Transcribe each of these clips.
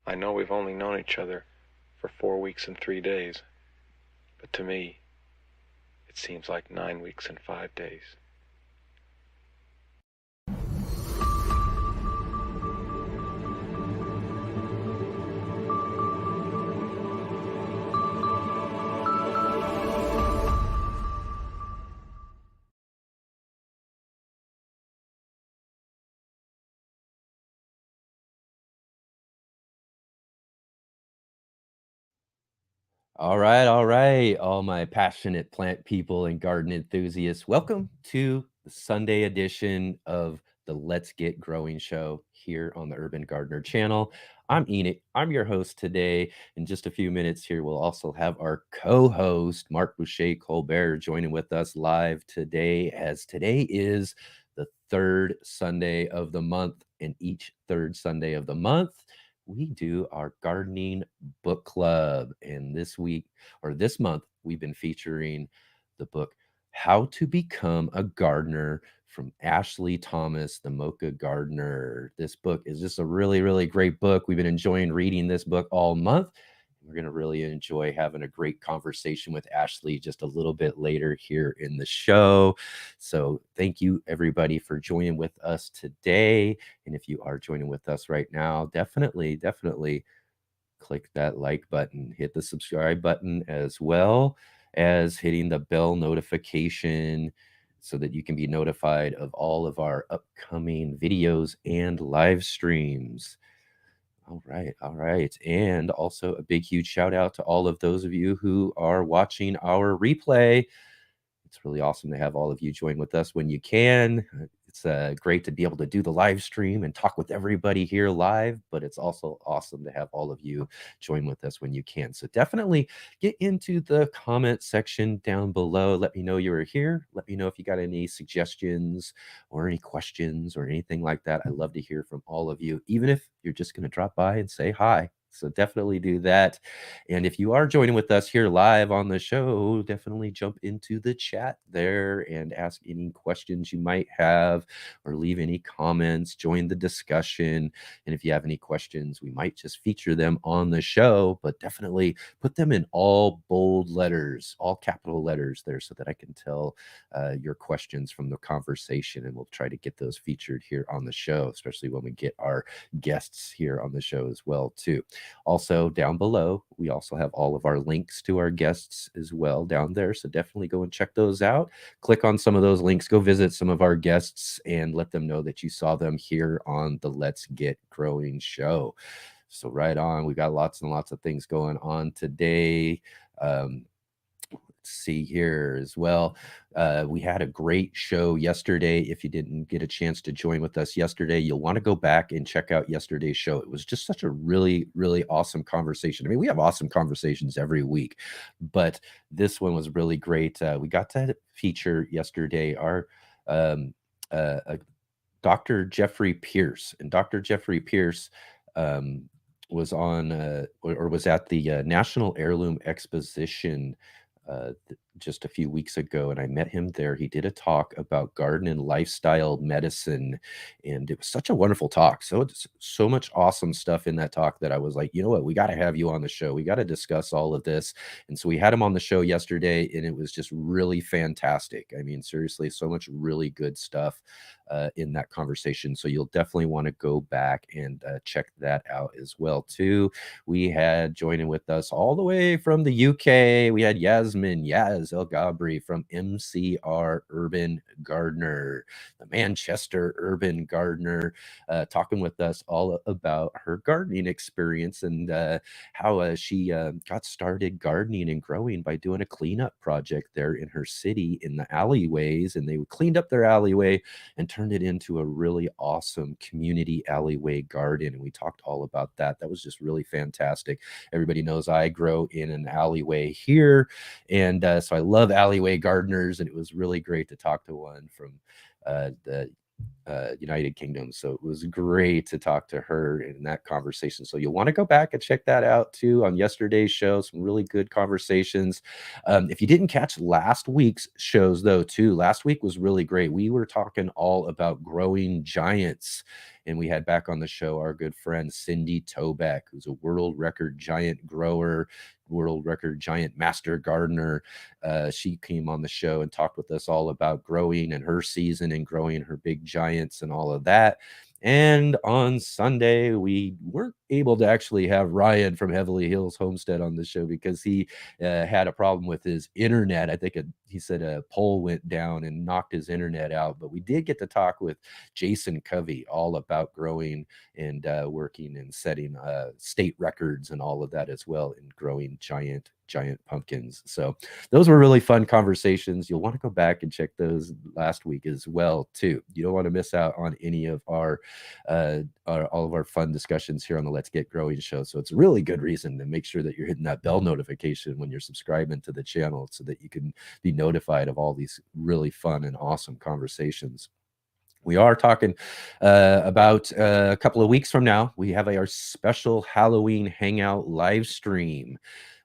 I know we've only known each other for 4 weeks and 3 days, but to me, it seems like 9 weeks and 5 days. All right, all my passionate plant people and garden enthusiasts. Welcome to the Sunday edition of the Let's Get Growing show here on the Urban Gardener channel. I'm Enoch. I'm your host today. In just a few minutes here, we'll also have our co-host, Mark Boucher Colbert, joining with us live today, as today is the third Sunday of the month, and each third Sunday of the month, we do our gardening book club. And this week or this month, we've been featuring the book How to Become a Gardener from Ashlie Thomas, the Mocha Gardener. This book is just a really, really great book. We've been enjoying reading this book all month. We're going to really enjoy having a great conversation with Ashlie just a little bit later here in the show. So, thank you everybody for joining with us today. And if you are joining with us right now, definitely click that like button, hit the subscribe button, as well as hitting the bell notification so that you can be notified of all of our upcoming videos and live streams. All right, all right. And also a big, huge shout out to all of those of you who are watching our replay. It's really awesome to have all of you join with us when you can. It's great to be able to do the live stream and talk with everybody here live, but it's also awesome to have all of you join with us when you can. So definitely get into the comment section down below. Let me know you are here. Let me know if you got any suggestions or any questions or anything like that. I love to hear from all of you, even if you're just going to drop by and say hi. So definitely do that. And if you are joining with us here live on the show, definitely jump into the chat there and ask any questions you might have or leave any comments, join the discussion. And if you have any questions, we might just feature them on the show, but definitely put them in all bold letters, all capital letters there so that I can tell your questions from the conversation. And we'll try to get those featured here on the show, especially when we get our guests here on the show as well, too. Also, down below, we also have all of our links to our guests as well down there. So definitely go and check those out. Click on some of those links, go visit some of our guests, and let them know that you saw them here on the Let's Get Growing show. So, right on, we got lots and lots of things going on today. See here as well. We had a great show yesterday. If you didn't get a chance to join with us yesterday, you'll want to go back and check out yesterday's show. It was just such a really, really awesome conversation. I mean, we have awesome conversations every week, but this one was really great. We got to feature yesterday our um, Dr. Jeffrey Pierce, and Dr. Jeffrey Pierce um, was on or was at the National Heirloom Exposition just a few weeks ago, and I met him there. He did a talk about garden and lifestyle medicine, and it was such a wonderful talk. So it's so much awesome stuff in that talk that I was like, you know what, we got to have you on the show. We got to discuss all of this. And so we had him on the show yesterday, and it was just really fantastic. I mean, seriously, so much really good stuff in that conversation. So you'll definitely want to go back and check that out as well too. We had joining with us all the way from the UK. We had Yaz El Gabri from MCR Urban Gardener, the Manchester Urban Gardener, talking with us all about her gardening experience and how she got started gardening and growing by doing a cleanup project there in her city in the alleyways. And they cleaned up their alleyway and turned it into a really awesome community alleyway garden. And we talked all about that. That was just really fantastic. Everybody knows I grow in an alleyway here. And so I love alleyway gardeners. And it was really great to talk to one from the United Kingdom. So it was great to talk to her in that conversation. So you'll want to go back and check that out too on yesterday's show. Some really good conversations. If you didn't catch last week's shows though, too, last week was really great. We were talking all about growing giants. And we had back on the show our good friend Cindy Tobeck, who's a world record giant grower, world record giant master gardener. She came on the show and talked with us all about growing and her season and growing her big giants and all of that. And on Sunday, we weren't able to actually have Ryan from Heavenly Hills Homestead on the show because he had a problem with his internet. I think he said a pole went down and knocked his internet out. But we did get to talk with Jason Covey all about growing and working and setting state records and all of that as well, and growing giant pumpkins. So those were really fun conversations. You'll want to go back and check those last week as well too. You don't want to miss out on any of our all of our fun discussions here on the Let's Get Growing show. So it's a really good reason to make sure that you're hitting that bell notification when you're subscribing to the channel so that you can be notified of all these really fun and awesome conversations. We are talking about a couple of weeks from now. We have our special Halloween Hangout live stream.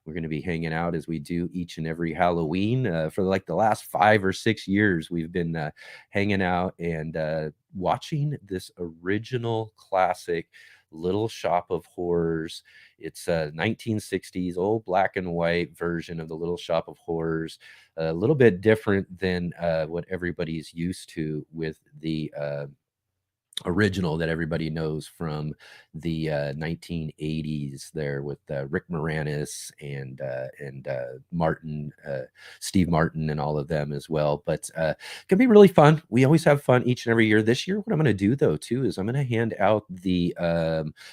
We're going to be hanging out as we do each and every Halloween. For like the last 5 or 6 years, we've been hanging out and watching this original classic Little Shop of Horrors. It's a 1960s old black and white version of the Little Shop of Horrors, a little bit different than what everybody's used to with the original that everybody knows from the 1980s there with Rick Moranis and Martin, Steve Martin and all of them as well. But it can be really fun. We always have fun each and every year. This year, what I'm going to do though too is I'm going to hand out the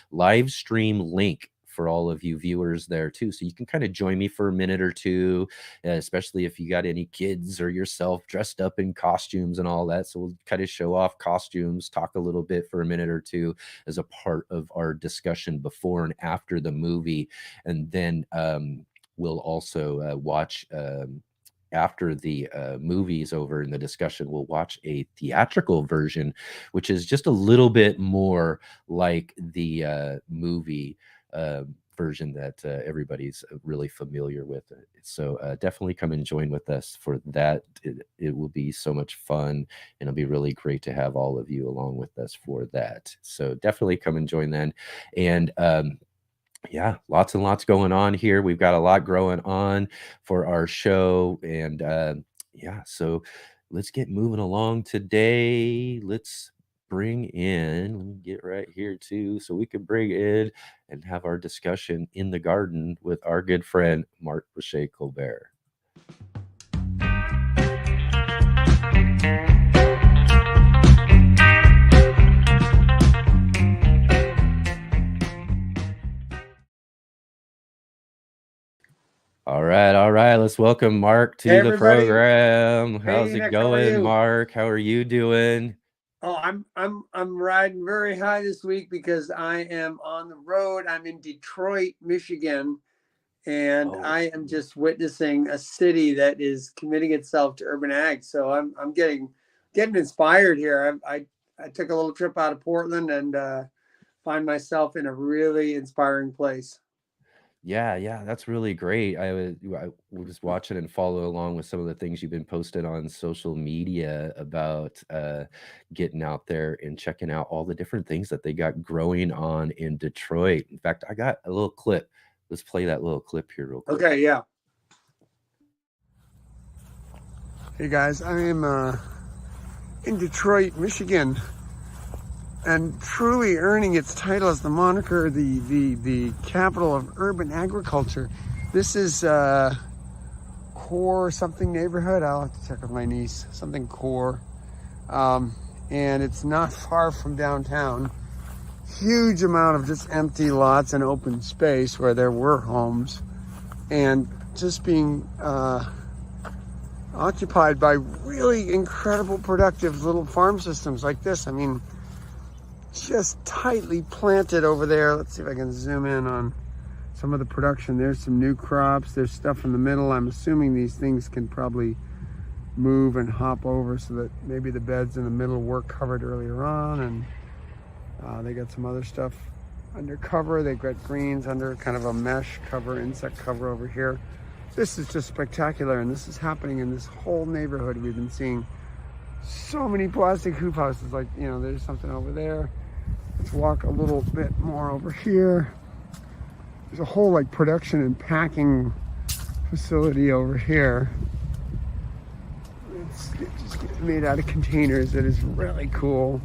live stream link for all of you viewers there too. So you can kind of join me for a minute or two, especially if you got any kids or yourself dressed up in costumes and all that. So we'll kind of show off costumes, talk a little bit for a minute or two as a part of our discussion before and after the movie. And then we'll also watch after the movie's over in the discussion, we'll watch a theatrical version, which is just a little bit more like the movie version that everybody's really familiar with. So definitely come and join with us for that. It will be so much fun, and it'll be really great to have all of you along with us for that. So definitely come and join then. And yeah, lots and lots going on here. We've got a lot growing on for our show. And yeah, so let's get moving along today. Let's bring in, let me get right here too, so we can bring in and have our discussion in the garden with our good friend, Mark Brochet Colbert. All right. Let's welcome Mark to the program. How's it going, Mark? How are you doing? Oh, I'm riding very high this week because I am on the road. I'm in Detroit, Michigan, and I am just witnessing a city that is committing itself to urban ag. So I'm getting inspired here. I took a little trip out of Portland and find myself in a really inspiring place. Yeah, that's really great. I was watching and follow along with some of the things you've been posting on social media about getting out there and checking out all the different things that they got growing on in Detroit. In fact, I got a little clip. Let's play that little clip here real quick. Okay, yeah. Hey guys, I am in Detroit, Michigan, and truly earning its title as the moniker, the capital of urban agriculture. This is Core something neighborhood. I'll have to check with my niece. Something Core, and it's not far from downtown. Huge amount of just empty lots and open space where there were homes, and just being occupied by really incredible, productive little farm systems like this. I mean, just tightly planted over there. Let's see if I can zoom in on some of the production. There's some new crops. There's stuff in the middle. I'm assuming these things can probably move and hop over so that maybe the beds in the middle were covered earlier on, and they got some other stuff under cover. They've got greens under kind of a mesh cover, insect cover over here. This is just spectacular, and this is happening in this whole neighborhood. We've been seeing so many plastic hoop houses, like, you know, there's something over there. Let's walk a little bit more over here. There's a whole like production and packing facility over here. It's just made out of containers. It is really cool.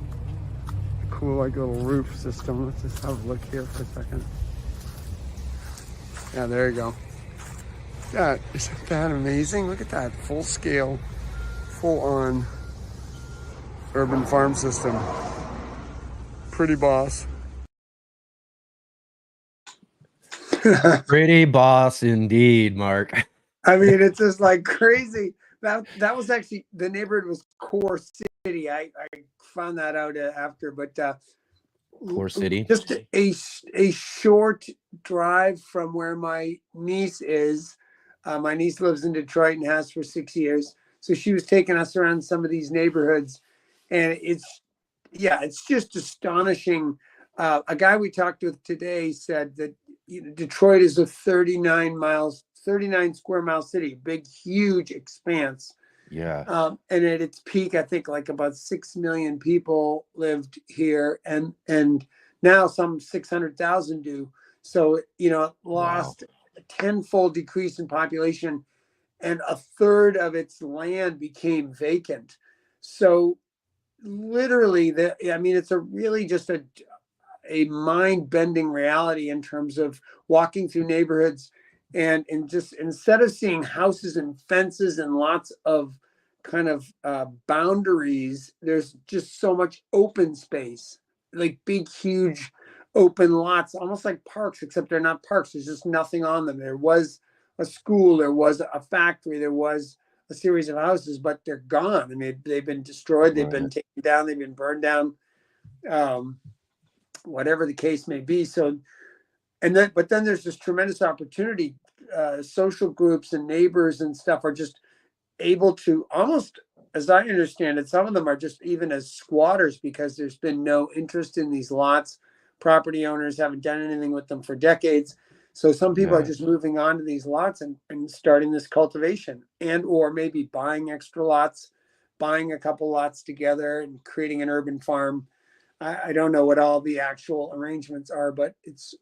A cool like little roof system. Let's just have a look here for a second. Yeah, there you go. Isn't that amazing? Look at that full scale, full on urban farm system. Pretty boss. Pretty boss indeed, Mark. I mean, it's just like crazy. That was actually, the neighborhood was Core City. I found that out after, but Core City. Just a short drive from where my niece is. My niece lives in Detroit and has for 6 years. So she was taking us around some of these neighborhoods, and it's just astonishing. A guy we talked with today said that Detroit is a 39 square mile city, big, huge expanse. Yeah. And at its peak, I think like about 6 million people lived here, and now some 600,000 do. So, lost a tenfold decrease in population, and a third of its land became vacant. So literally, it's a really just a mind-bending reality in terms of walking through neighborhoods, and just instead of seeing houses and fences and lots of kind of boundaries, there's just so much open space, like big, huge open lots, almost like parks, except they're not parks. There's just nothing on them. There was a school, there was a factory, there was a series of houses, but they're gone. I mean, they've been destroyed, they've been taken down, they've been burned down, whatever the case may be. So, but then there's this tremendous opportunity. Social groups and neighbors and stuff are just able to, almost, as I understand it, some of them are just even as squatters because there's been no interest in these lots. Property owners haven't done anything with them for decades. So some people are just moving on to these lots and starting this cultivation, and or maybe buying extra lots, buying a couple lots together and creating an urban farm. I don't know what all the actual arrangements are, but it's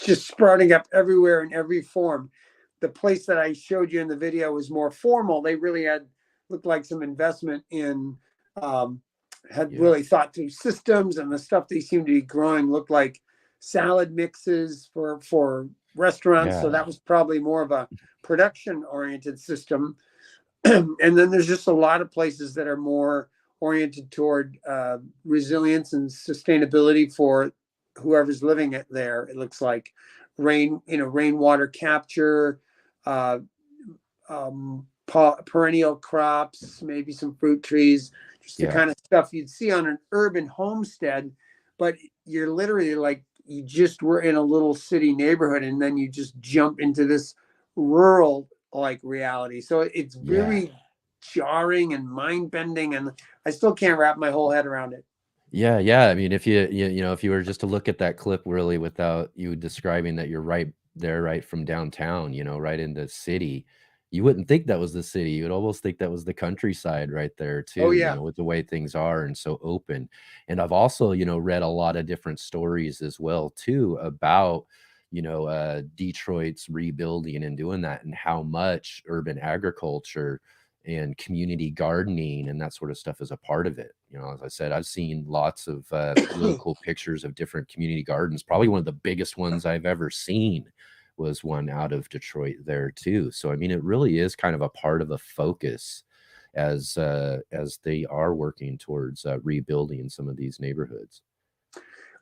just sprouting up everywhere in every form. The place that I showed you in the video was more formal. They really looked like some investment in, really thought through systems, and the stuff they seemed to be growing looked like salad mixes for restaurants. So that was probably more of a production oriented system. And then there's just a lot of places that are more oriented toward resilience and sustainability for whoever's living it there. It looks like rainwater capture, perennial crops, maybe some fruit trees, just the kind of stuff you'd see on an urban homestead. But you're literally like, you just were in a little city neighborhood, and then you just jump into this rural like reality. So it's really jarring and mind bending, and I still can't wrap my whole head around it. Yeah. I mean, if if you were just to look at that clip really without you describing that you're right there, right from downtown, right in the city, you wouldn't think that was the city. You would almost think that was the countryside right there too. Oh, yeah. With the way things are and so open. And I've also, read a lot of different stories as well too about, Detroit's rebuilding and doing that, and how much urban agriculture and community gardening and that sort of stuff is a part of it. As I said, I've seen lots of really cool pictures of different community gardens. Probably one of the biggest ones I've ever seen was one out of Detroit there too. So, I mean, it really is kind of a part of a focus as they are working towards rebuilding some of these neighborhoods.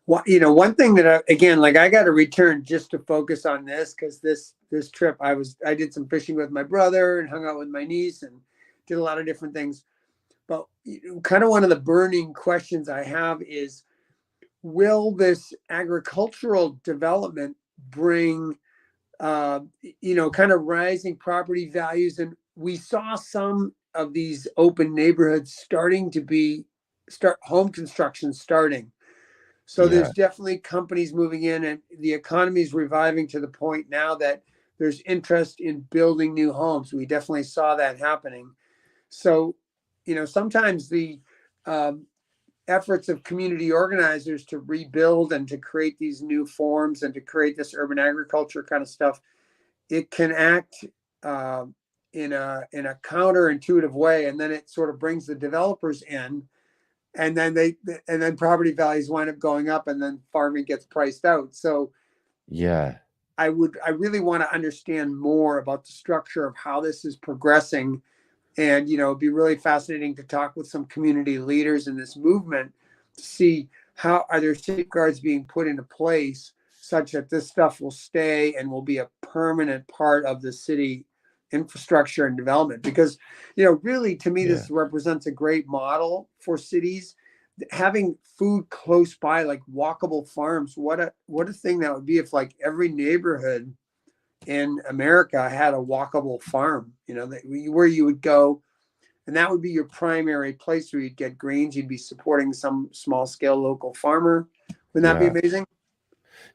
Well, one thing that I got to return just to focus on this, because this trip I did some fishing with my brother and hung out with my niece and did a lot of different things. But kind of one of the burning questions I have is, will this agricultural development bring kind of rising property values? And we saw some of these open neighborhoods starting to start home construction starting. So Yeah. there's definitely companies moving in, and the economy is reviving to the point now that there's interest in building new homes. We definitely saw that happening. So, sometimes the um, efforts of community organizers to rebuild and to create these new forms and to create this urban agriculture kind of stuff, it can act uh, in a counterintuitive way, and then it sort of brings the developers in, and then property values wind up going up, and then farming gets priced out. So Yeah. I really want to understand more about the structure of how this is progressing. And, it'd be really fascinating to talk with some community leaders in this movement to see how are there safeguards being put into place such that this stuff will stay and will be a permanent part of the city infrastructure and development. Because, really, to me, Yeah. this represents a great model for cities. Having food close by, like walkable farms. What a thing that would be if, like, every neighborhood in America had a walkable farm, where you would go, and that would be your primary place where you'd get greens. You'd be supporting some small scale local farmer. Wouldn't that be Yeah. amazing?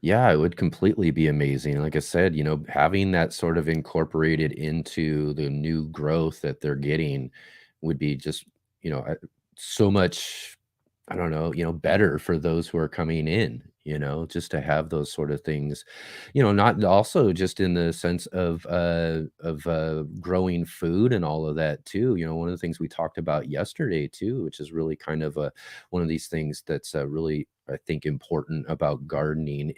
Yeah, it would completely be amazing. Like I said, having that sort of incorporated into the new growth that they're getting would be just, so much, I don't know, better for those who are coming in, just to have those sort of things, not also just in the sense of growing food and all of that too. One of the things we talked about yesterday too, which is really kind of one of these things that's really, I think, important about gardening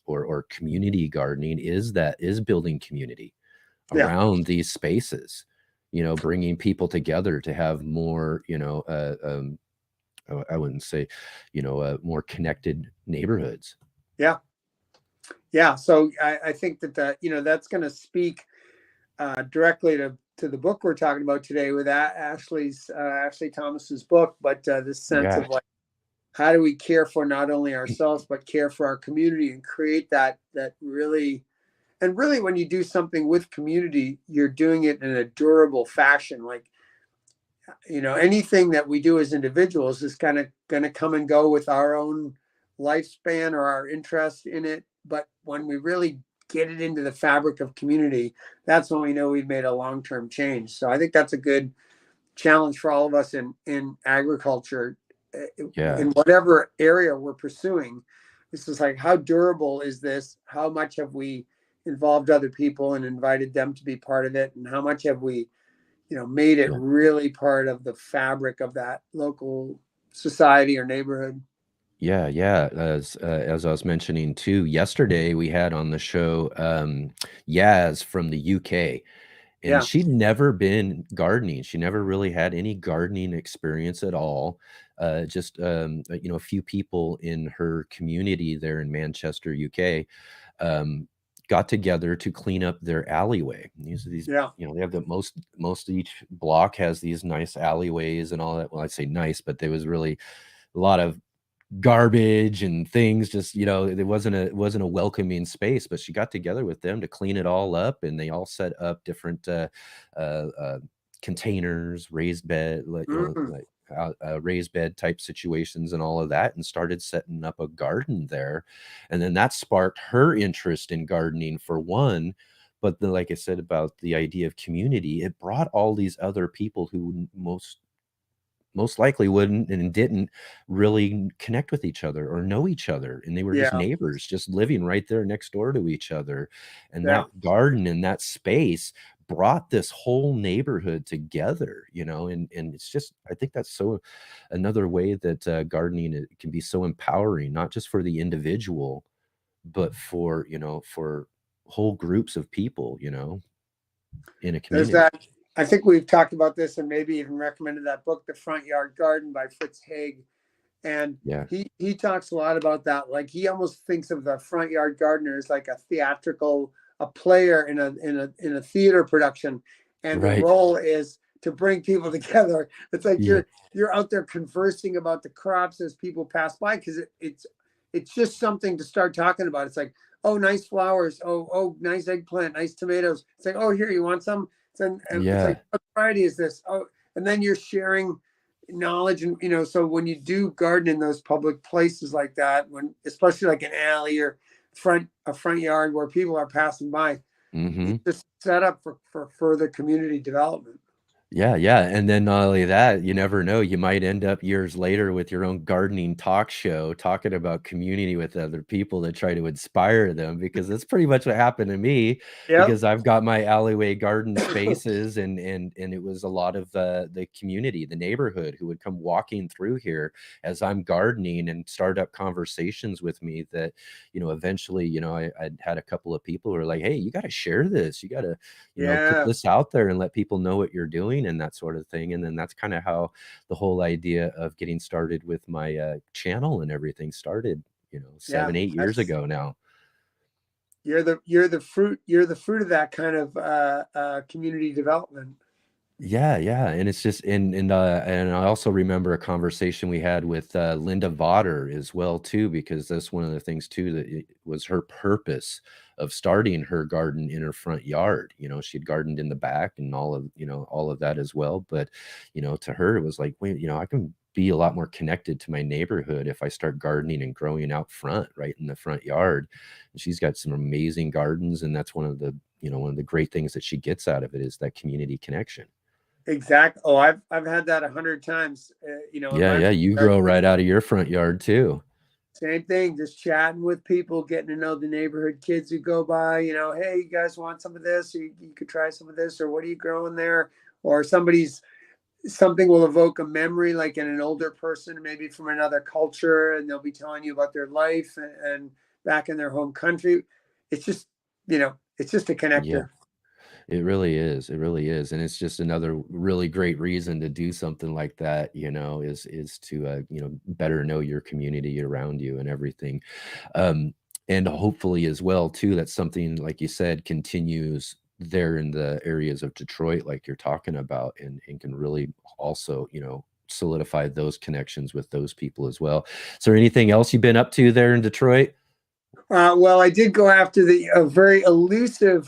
or community gardening is building community Yeah. around these spaces, bringing people together to have more, I wouldn't say, more connected neighborhoods. Yeah. Yeah. So I think that's going to speak directly to the book we're talking about today with Ashlie Thomas's book, but this sense Yeah, of, like, how do we care for not only ourselves but care for our community and create that really. And really, when you do something with community, you're doing it in a durable fashion. Like, anything that we do as individuals is kind of going to come and go with our own lifespan or our interest in it. But when we really get it into the fabric of community, that's when we know we've made a long-term change. So I think that's a good challenge for all of us in agriculture, yeah, in whatever area we're pursuing. This is like, how durable is this? How much have we involved other people and invited them to be part of it? And how much have we, made it yeah. really part of the fabric of that local society or neighborhood? Yeah, yeah. As I was mentioning too, yesterday we had on the show Yaz from the UK, and Yeah. she'd never been gardening. She never really had any gardening experience at all. Just a few people in her community there in Manchester, UK, um, got together to clean up their alleyway. These, Yeah. they have the most of each block has these nice alleyways and all that. Well, I'd say nice, but there was really a lot of garbage and things, just it wasn't a welcoming space. But she got together with them to clean it all up, and they all set up different uh, uh, containers, raised bed, Mm. raised bed type situations and all of that, and started setting up a garden there. And then that sparked her interest in gardening, for one. But then, like I said about the idea of community, it brought all these other people who most likely wouldn't and didn't really connect with each other or know each other, and they were just Yeah. neighbors, just living right there next door to each other. And Yeah. that garden and that space brought this whole neighborhood together, and it's just, I think that's so another way that gardening, it can be so empowering, not just for the individual, but for whole groups of people, in a There's community. that. I think we've talked about this and maybe even recommended that book, The Front Yard Garden by Fritz Haig. And Yeah, he talks a lot about that. Like, he almost thinks of the front yard gardener as like a player in a theater production, and the right. role is to bring people together. It's like Yeah, you're out there conversing about the crops as people pass by, because it's just something to start talking about. It's like, oh, nice flowers. Oh, nice eggplant, nice tomatoes. It's like, oh, here, you want some? And it's Yeah. like, what variety is this? Oh, and then you're sharing knowledge, and so when you do garden in those public places like that, when especially like an alley or a front yard where people are passing by, Mm-hmm. it's just set up for further community development. Yeah, yeah, and then not only that, you never know, you might end up years later with your own gardening talk show talking about community with other people to try to inspire them, because that's pretty much what happened to me, Yep. because I've got my alleyway garden spaces, and it was a lot of the community, the neighborhood, who would come walking through here as I'm gardening and start up conversations with me that, eventually, I'd had a couple of people who were like, "Hey, you got to share this. You got to, put Yeah. this out there and let people know what you're doing," and that sort of thing. And then that's kind of how the whole idea of getting started with my channel and everything started, Yeah. 7, 8 years ago now. You're the fruit of that kind of community development. Yeah, yeah, and it's just and I also remember a conversation we had with Linda Vodder as well too, because that's one of the things too that it was her purpose of starting her garden in her front yard. She'd gardened in the back and all of that as well, but to her it was like, wait, I can be a lot more connected to my neighborhood if I start gardening and growing out front, right in the front yard. And she's got some amazing gardens, and that's one of the great things that she gets out of it is that community connection. Exactly. Oh, I've had that 100 times. In Yeah, my yeah, you grow right out of your front yard too. same thing, just chatting with people, getting to know the neighborhood kids who go by. Hey, you guys want some of this? Or you could try some of this, or what are you growing there? Or something will evoke a memory, like in an older person, maybe from another culture, and they'll be telling you about their life and back in their home country. It's just, it's just a Yeah, connector. it really is. It really is. And it's just another really great reason to do something like that, is to better know your community around you and everything. And hopefully as well too, that something like you said continues there in the areas of Detroit, like you're talking about, and can really also, solidify those connections with those people as well. Is there anything else you've been up to there in Detroit? Well, I did go after the very elusive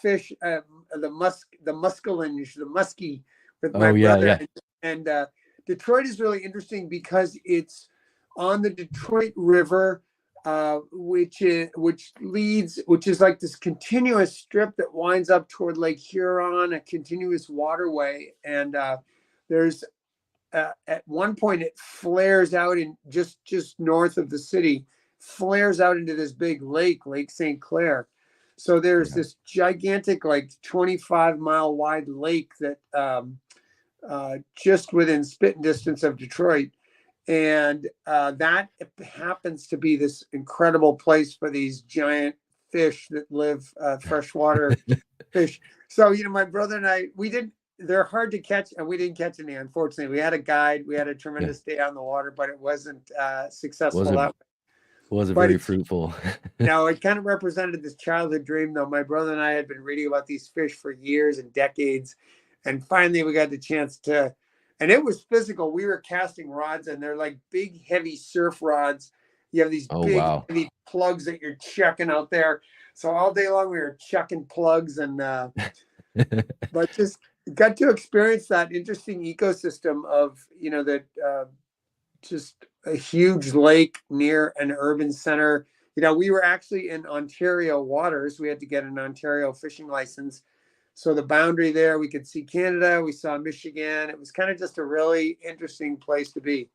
fish, the muskellunge, the muskie, with my Oh yeah, brother. yeah. And Detroit is really interesting because it's on the Detroit River, which is like this continuous strip that winds up toward Lake Huron, a continuous waterway. And there's at one point it flares out in just north of the city, flares out into this big lake St. Clair. So there's this gigantic, like 25-mile wide lake that just within spitting distance of Detroit. And that happens to be this incredible place for these giant fish that live, freshwater fish. So, my brother and I, they're hard to catch, and we didn't catch any, unfortunately. We had a guide, we had a tremendous day on the water, but it wasn't successful that way. Wasn't But very fruitful. no, it kind of represented this childhood dream, though. My brother and I had been reading about these fish for years and decades, and finally we got the chance to, and it was physical. We were casting rods, and they're like big, heavy surf rods. You have these big, Wow. heavy plugs that you're chucking out there. So all day long we were chucking plugs, and but just got to experience that interesting ecosystem of, that just a huge lake near an urban center. We were actually in Ontario waters. We had to get an Ontario fishing license. So the boundary there, we could see Canada, we saw Michigan. It was kind of just a really interesting place to be.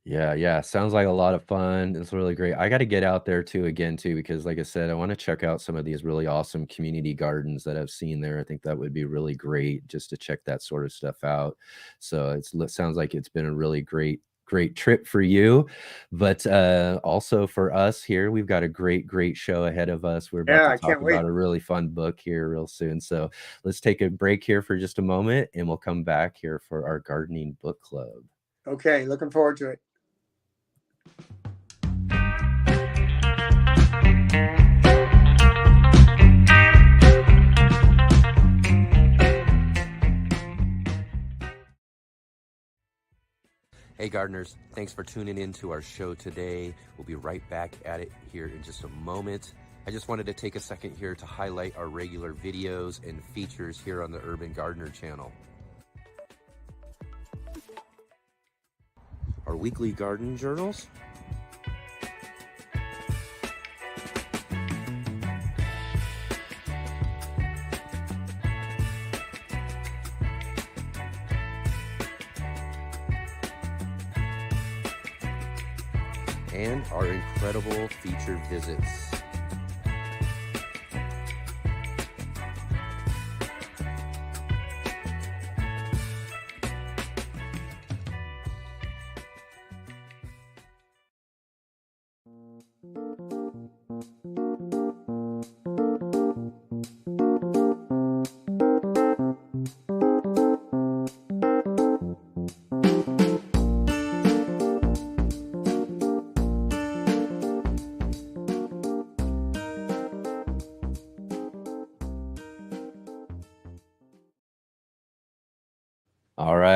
Yeah, yeah. Sounds like a lot of fun. It's really great. I got to get out there too again too, because like I said, I want to check out some of these really awesome community gardens that I've seen there. I think that would be really great just to check that sort of stuff out. So it sounds like it's been a really great trip for you, but also for us here, we've got a great show ahead of us. We're about Yeah, to I talk can't wait. about a really fun book here real soon. So let's take a break here for just a moment, and we'll come back here for our gardening book club. Okay, looking forward to it. Hey gardeners, thanks for tuning in to our show today. We'll be right back at it here in just a moment. I just wanted to take a second here to highlight our regular videos and features here on the Urban Gardener channel. Our weekly garden journals, and our incredible featured visits.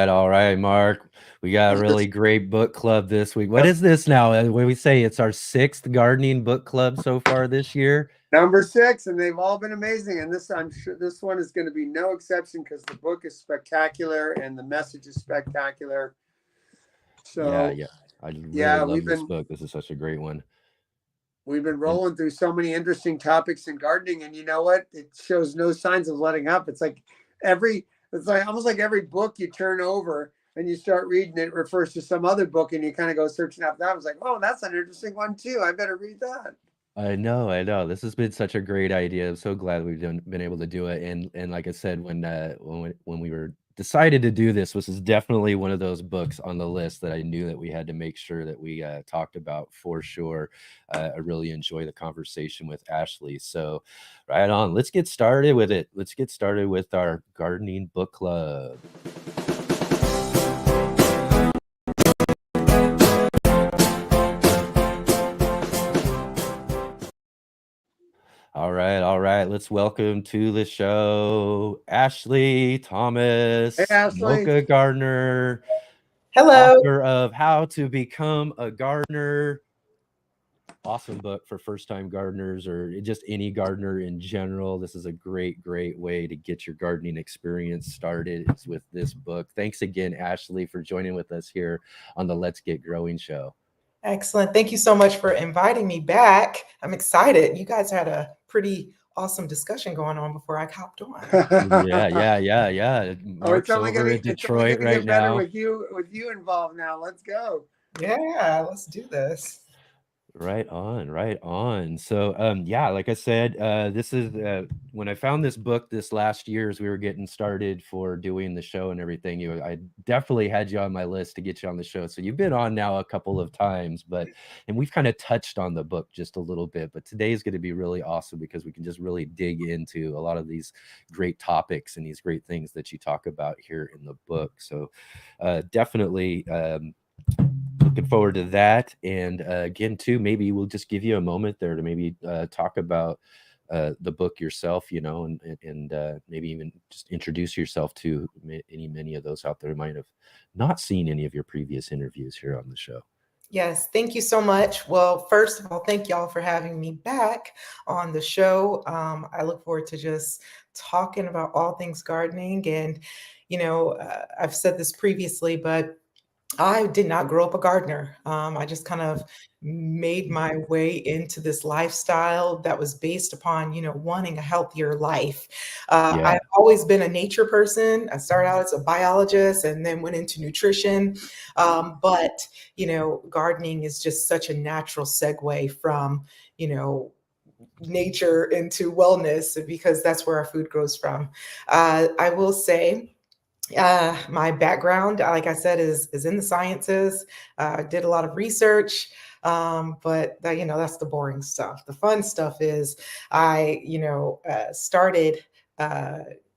All right, Mark. We got a really great book club this week. What is this now? When we say it's our 6th gardening book club so far this year? Number 6, and they've all been amazing. And this, I'm sure this one is going to be no exception because the book is spectacular and the message is spectacular. So yeah. I really love this book. This is such a great one. We've been rolling through so many interesting topics in gardening, and you know what? It shows no signs of letting up. It's like almost like every book you turn over and you start reading, it refers to some other book, and you kind of go searching up that. I was like, oh, that's an interesting one too. I better read that. I know. This has been such a great idea. I'm so glad we've been able to do it. And like I said, when we were decided to do this is definitely one of those books on the list that I knew that we had to make sure that we talked about for sure. I really enjoy the conversation with Ashlie. So right on, let's get started with it. Let's get started with our gardening book club. All right. Let's welcome to the show Ashlie Thomas, Hey, Ashlie. Mocha Gardener. Hello. Author of How to Become a Gardener. Awesome book for first-time gardeners or just any gardener in general. This is a great way to get your gardening experience started. It's with this book. Thanks again, Ashlie, for joining with us here on the Let's Get Growing show. Excellent. Thank you so much for inviting me back. I'm excited. You guys had a pretty awesome discussion going on before I hopped on. Yeah. Mark's over in Detroit right now. With you involved now. Let's go. Yeah, let's do this. Right on. So, like I said, this is when I found this book this last year as we were getting started for doing the show and everything. I definitely had you on my list to get you on the show. So you've been on now a couple of times, and we've kind of touched on the book just a little bit. But today is going to be really awesome because we can just really dig into a lot of these great topics and these great things that you talk about here in the book. So, definitely. Looking forward to that. And again, too, maybe we'll just give you a moment there to maybe talk about the book yourself, and maybe even just introduce yourself to many of those out there who might have not seen any of your previous interviews here on the show. Yes, thank you so much. Well, first of all, thank y'all for having me back on the show. I look forward to just talking about all things gardening. And, I've said this previously, but I did not grow up a gardener. I just kind of made my way into this lifestyle that was based upon, wanting a healthier life. I've always been a nature person. I started out as a biologist and then went into nutrition. But gardening is just such a natural segue from, nature into wellness because that's where our food grows from. I will say, my background, like I said, is in the sciences. Did a lot of research, but that's the boring stuff. The fun stuff is I started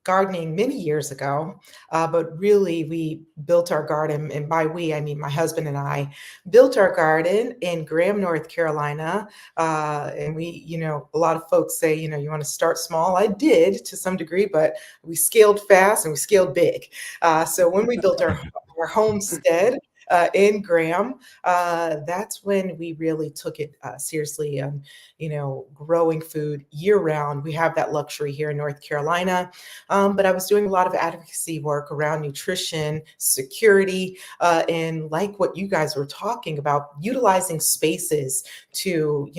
gardening many years ago, but really we built our garden, and by we, I mean my husband and I built our garden in Graham, North Carolina. And we, a lot of folks say, you want to start small. I did to some degree, but we scaled fast and we scaled big. So when we built our homestead, in Graham, that's when we really took it seriously. Growing food year round. We have that luxury here in North Carolina, but I was doing a lot of advocacy work around nutrition, security, and like what you guys were talking about, utilizing spaces to,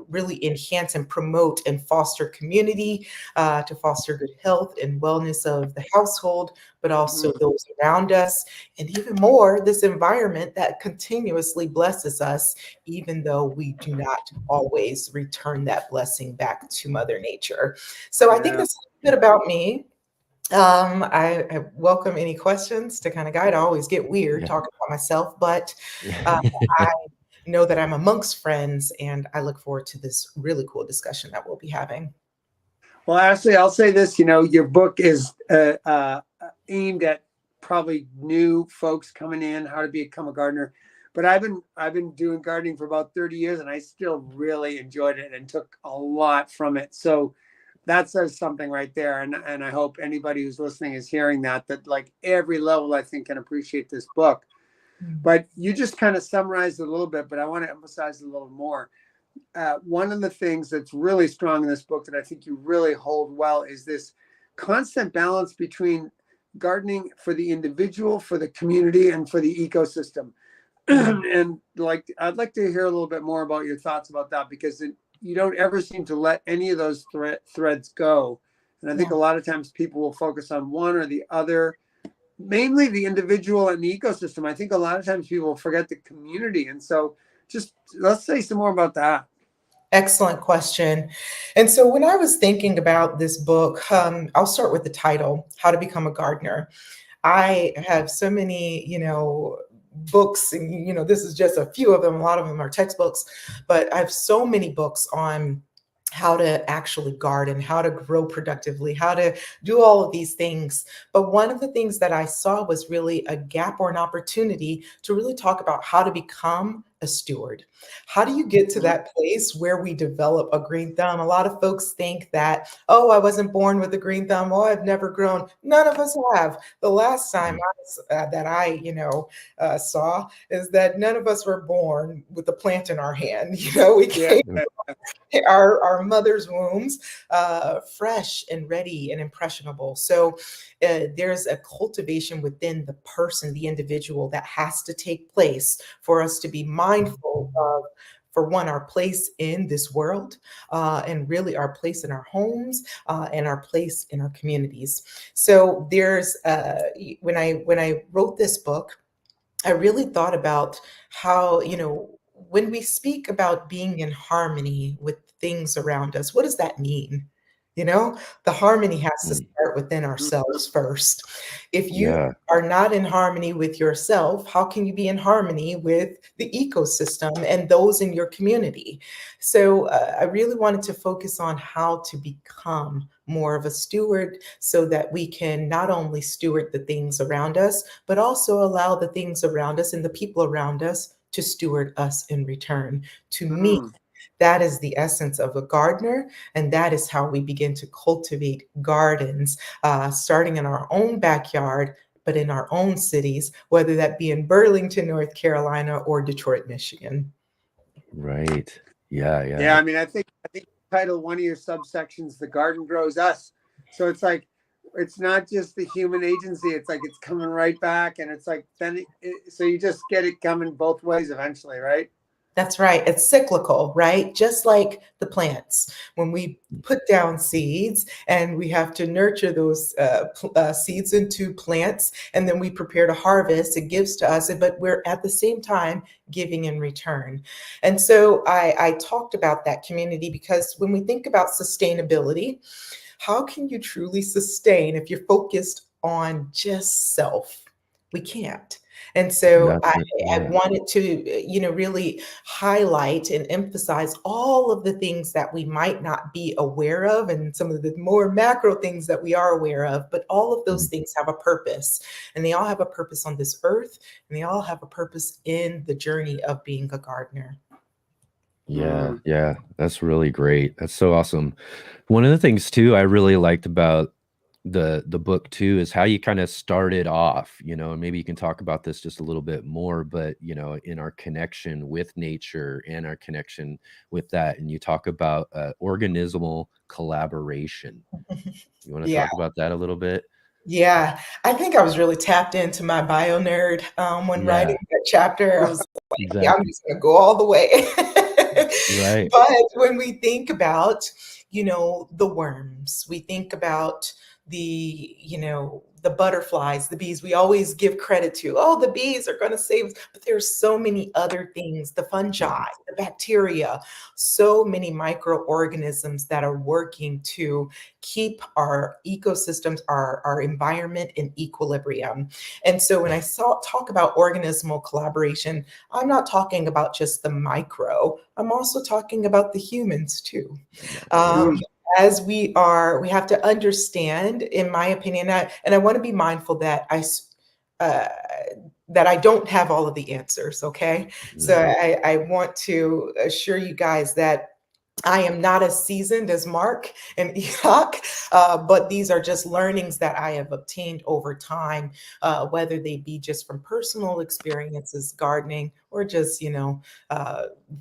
really enhance and promote and foster community, to foster good health and wellness of the household, but also those around us. And even more, this environment that continuously blesses us, even though we do not always return that blessing back to Mother Nature. So I think that's a bit about me. I welcome any questions to kind of guide. I always get weird talking about myself, but I know that I'm amongst friends, and I look forward to this really cool discussion that we'll be having. Well, Ashlie, I'll say this, your book is aimed at probably new folks coming in, how to become a gardener. But I've been doing gardening for about 30 years, and I still really enjoyed it and took a lot from it. So that says something right there. And I hope anybody who's listening is hearing that like every level, I think, can appreciate this book. But you just kind of summarized it a little bit, but I want to emphasize it a little more. One of the things that's really strong in this book that I think you really hold well is this constant balance between gardening for the individual, for the community, and for the ecosystem. And I'd like to hear a little bit more about your thoughts about that, because you don't ever seem to let any of those threads go. And I think a lot of times people will focus on one or the other, mainly the individual and the ecosystem. I think a lot of times people forget the community. And so just let's say some more about that. Excellent question. And so when I was thinking about this book, I'll start with the title, How to Become a Gardener. I have so many, books, and, this is just a few of them. A lot of them are textbooks, but I have so many books on how to actually garden, how to grow productively, how to do all of these things. But one of the things that I saw was really a gap or an opportunity to really talk about how to become a steward. How do you get to that place where we develop a green thumb? A lot of folks think that, oh, I wasn't born with a green thumb. Oh, I've never grown. None of us have. The last time that I saw is that none of us were born with a plant in our hand. We came from our mother's wombs, fresh and ready and impressionable. So there's a cultivation within the person, the individual, that has to take place for us to be mindful of, for one, our place in this world, and really our place in our homes, and our place in our communities. So there's when I wrote this book, I really thought about how, when we speak about being in harmony with things around us, what does that mean? The harmony has to start within ourselves first. If you are not in harmony with yourself, how can you be in harmony with the ecosystem and those in your community? So I really wanted to focus on how to become more of a steward, so that we can not only steward the things around us, but also allow the things around us and the people around us to steward us in return. To me, that is the essence of a gardener, and that is how we begin to cultivate gardens, starting in our own backyard, but in our own cities, whether that be in Burlington, North Carolina, or Detroit, Michigan. Right. Yeah. Yeah. I mean, I think you titled one of your subsections, "The Garden Grows Us." So it's like, it's not just the human agency. It's like, it's coming right back. And it's like, so you just get it coming both ways eventually, right? That's right. It's cyclical, right? Just like the plants. When we put down seeds and we have to nurture those seeds into plants, and then we prepare to harvest, it gives to us, but we're at the same time giving in return. And so I talked about that community, because when we think about sustainability, how can you truly sustain if you're focused on just self? We can't. And so I wanted to, really highlight and emphasize all of the things that we might not be aware of, and some of the more macro things that we are aware of, but all of those things have a purpose, and they all have a purpose on this earth, and they all have a purpose in the journey of being a gardener. Yeah. That's really great. That's so awesome. One of the things too I really liked about the book too is how you kind of started off, you know, and maybe you can talk about this just a little bit more, but you know, in our connection with nature and our connection with that, and you talk about organismal collaboration. You want to Yeah. talk about that a little bit? Yeah, I think I was really tapped into my bio nerd when writing Yeah, that chapter. I was like, yeah, I'm exactly. just gonna go all the way. Right. But when we think about, you know, the worms, we think about the, you know, the butterflies, the bees, we always give credit to, oh, the bees are going to save us. But there's so many other things, the fungi, the bacteria, so many microorganisms that are working to keep our ecosystems, our environment in equilibrium. And so when I talk about organismal collaboration, I'm not talking about just the micro, I'm also talking about the humans too. Yeah, Um, yeah. as we have to understand, in my opinion, and I want to be mindful that uh, that I don't have all of the answers. Okay, so Mhm. I want to assure you guys that I am not as seasoned as Mark and Enoch, but these are just learnings that I have obtained over time, whether they be just from personal experiences gardening or just, you know,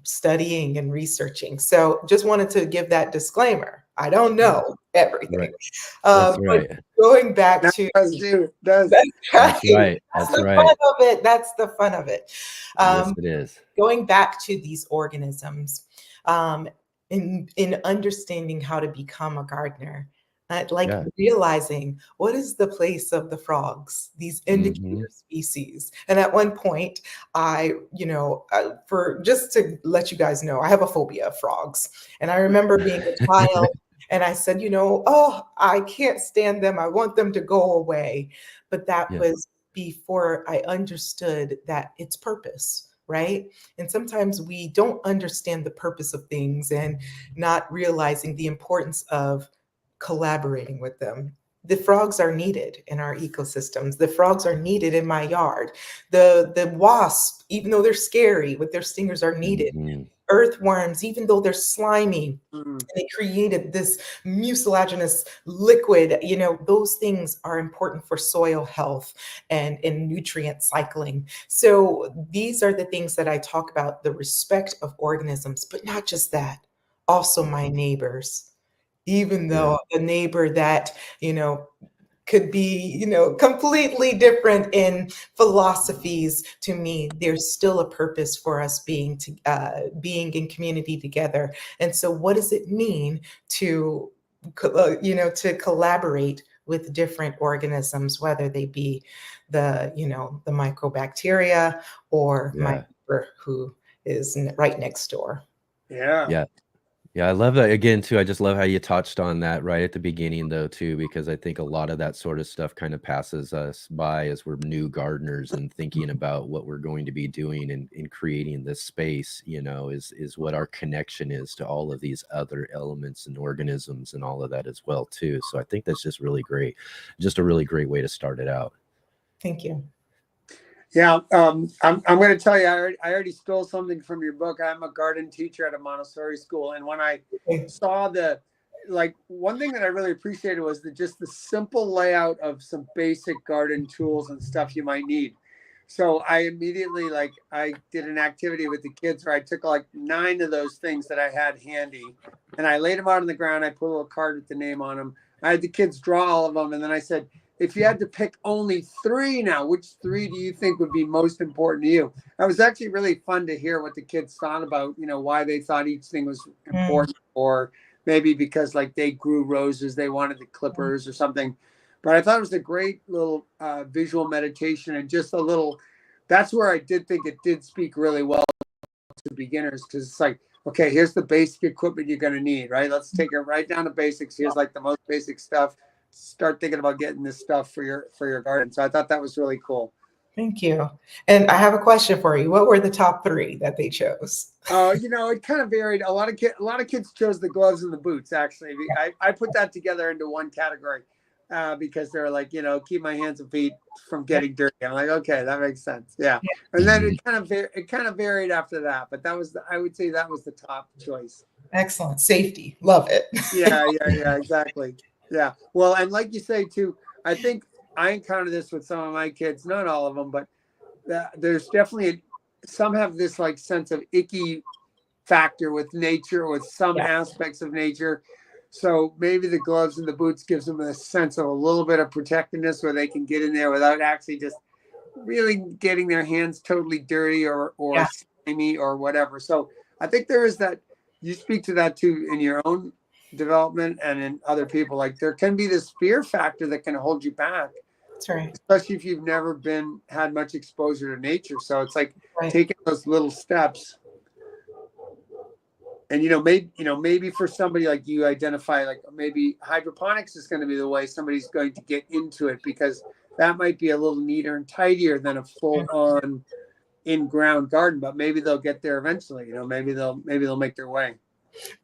studying and researching. So just wanted to give that disclaimer. I don't know Right. everything. That's But right. going back That to does do. It does. that's right. That's right. That's That's the fun right. of it. That's the fun of it. Yes, Um, it is. going back to these organisms, um, in understanding how to become a gardener, like Yeah. realizing what is the place of the frogs, these Hmm. indicator species. And at one point, I, you know, for just to let you guys know, I have a phobia of frogs, and I remember being a child. And I said, you know, oh, I can't stand them. I want them to go away. But that Yeah. was before I understood that it's purpose, right? And sometimes we don't understand the purpose of things and not realizing the importance of collaborating with them. The frogs are needed in our ecosystems. The frogs are needed in my yard. The wasps, even though they're scary with their stingers, are needed. Hmm. Earthworms, even though they're slimy, Mm. they created this mucilaginous liquid, you know, those things are important for soil health and nutrient cycling. So these are the things that I talk about, the respect of organisms, but not just that, also my neighbors. Even Yeah. though the neighbor that, you know, could be, you know, completely different in philosophies, to me there's still a purpose for us being in community together. And so what does it mean to you know, to collaborate with different organisms, whether they be the, you know, the microbacteria or my Yeah. neighbor who is right next door. Yeah. Yeah. Yeah, I love that again too. I just love how you touched on that right at the beginning though too, because I think a lot of that sort of stuff kind of passes us by as we're new gardeners and thinking about what we're going to be doing in creating this space, you know, is what our connection is to all of these other elements and organisms and all of that as well too. So I think that's just really great. Just a really great way to start it out. Thank you. Yeah, I'm going to tell you, I already stole something from your book. I'm a garden teacher at a Montessori school, and when I saw like one thing that I really appreciated was just the simple layout of some basic garden tools and stuff you might need. So I immediately, like, I did an activity with the kids where I took like 9 of those things that I had handy, and I laid them out on the ground. I put a little card with the name on them. I had the kids draw all of them, and then I said, if you had to pick only 3 now, which 3 do you think would be most important to you? It was actually really fun to hear what the kids thought about, you know, why they thought each thing was important, or maybe because like they grew roses, they wanted the clippers or something. But I thought it was a great little visual meditation, and just a little, that's where I did think it did speak really well to beginners, because it's like, okay, here's the basic equipment you're going to need, right? Let's take it right down to basics. Here's like the most basic stuff. Start thinking about getting this stuff for your garden. So I thought that was really cool. Thank you. And I have a question for you. What were the top 3 that they chose? You know, it kind of varied. A lot of kids chose the gloves and the boots. Actually, I put that together into one category because they're like, you know, keep my hands and feet from getting dirty. I'm like, okay, that makes sense. Yeah. And then Mhm. it kind of varied after that, but that was I would say that was the top choice. Excellent. Safety. Love it. Yeah, exactly. Yeah. Well, and like you say too, I think I encounter this with some of my kids, not all of them, but there's definitely some have this like sense of icky factor with nature, with some Yeah. aspects of nature. So maybe the gloves and the boots gives them a sense of a little bit of protectiveness where they can get in there without actually just really getting their hands totally dirty or Yeah. slimy or whatever. So I think there is that. You speak to that too in your own development and in other people. Like there can be this fear factor that can hold you back, That's right. especially if you've never had much exposure to nature. So it's like Right. taking those little steps. And maybe for somebody like you identify, like maybe hydroponics is going to be the way somebody's going to get into it, because that might be a little neater and tidier than a full on in-ground garden, but maybe they'll get there eventually. Maybe they'll make their way.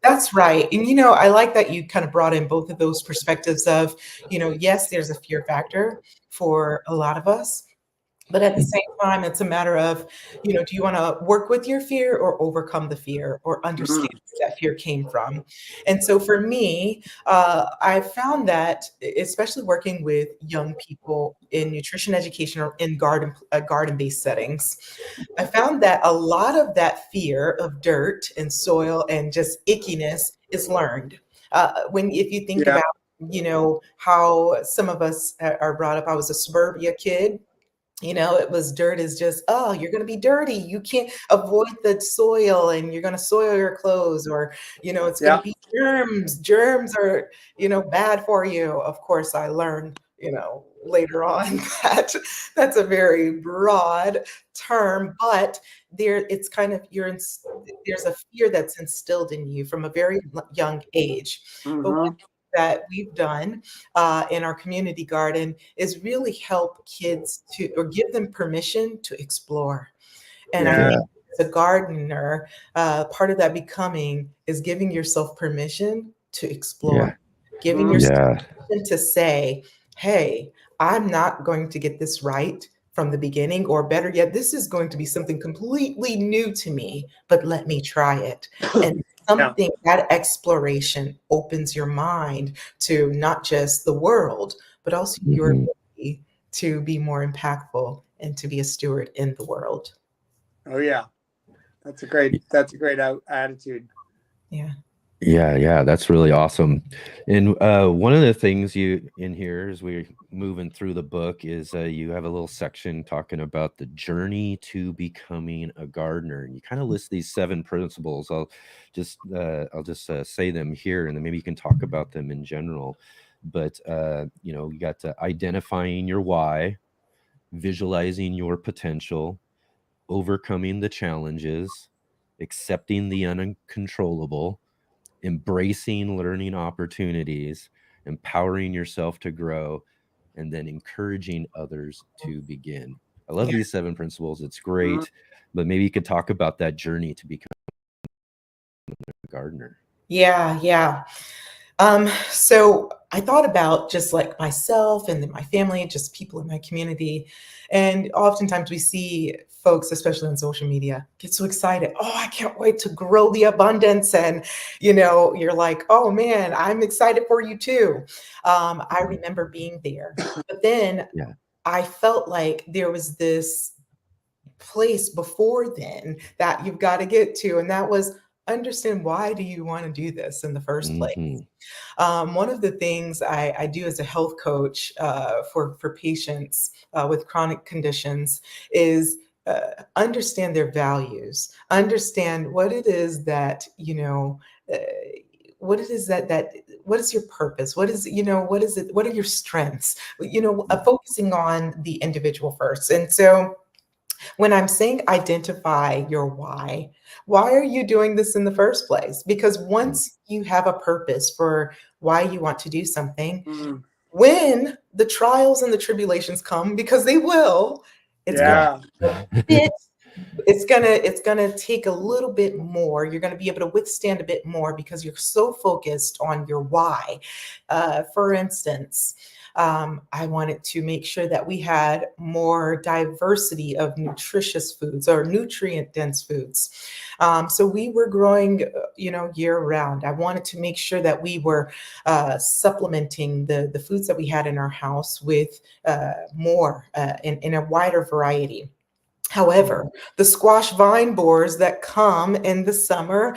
That's right. And, I like that you kind of brought in both of those perspectives of, yes, there's a fear factor for a lot of us. But at the same time, it's a matter of, do you want to work with your fear or overcome the fear or understand where that fear came from? And so for me, I found that, especially working with young people in nutrition education or in garden-based settings, I found that a lot of that fear of dirt and soil and just ickiness is learned. If you think about, how some of us are brought up, I was a suburbia kid. It was dirt is just, oh, you're going to be dirty. You can't avoid the soil and you're going to soil your clothes, or, it's going to be germs. Germs are, bad for you. Of course, I learned, later on that that's a very broad term, but it's kind of, there's a fear that's instilled in you from a very young age. But one that we've done in our community garden is really help kids or give them permission to explore. And I think as a gardener, part of that becoming is giving yourself permission to explore, giving yourself permission to say, hey, I'm not going to get this right from the beginning, or better yet, this is going to be something completely new to me, but let me try it. And something, that exploration opens your mind to not just the world, but also your ability to be more impactful and to be a steward in the world. Oh yeah, that's a great attitude. Yeah, that's really awesome. And one of the things you in here as we're moving through the book is you have a little section talking about the journey to becoming a gardener, and you kind of list these 7 principles. I'll just say them here, and then maybe you can talk about them in general. But you got identifying your why, visualizing your potential, overcoming the challenges, accepting the uncontrollable, embracing learning opportunities, empowering yourself to grow, and then encouraging others to begin. I love these 7 principles. It's great. But maybe you could talk about that journey to become a gardener. Yeah. So I thought about just like myself and then my family, just people in my community. And oftentimes we see folks, especially on social media, get so excited. Oh, I can't wait to grow the abundance. And, you're like, oh man, I'm excited for you too. I remember being there, but then I felt like there was this place before then that you've got to get to. And that was, understand, why do you want to do this in the first place? One of the things I do as a health coach for patients with chronic conditions is understand their values, understand what it is that, what it is that what is your purpose? What is, what is it? What are your strengths? Focusing on the individual first. And so when I'm saying identify your why are you doing this in the first place? Because once you have a purpose for why you want to do something, when the trials and the tribulations come, because they will, it's gonna take a little bit more. You're gonna be able to withstand a bit more because you're so focused on your why. For instance, I wanted to make sure that we had more diversity of nutritious foods or nutrient dense foods. So we were growing, year round. I wanted to make sure that we were supplementing the foods that we had in our house with more in a wider variety. However, the squash vine borers that come in the summer,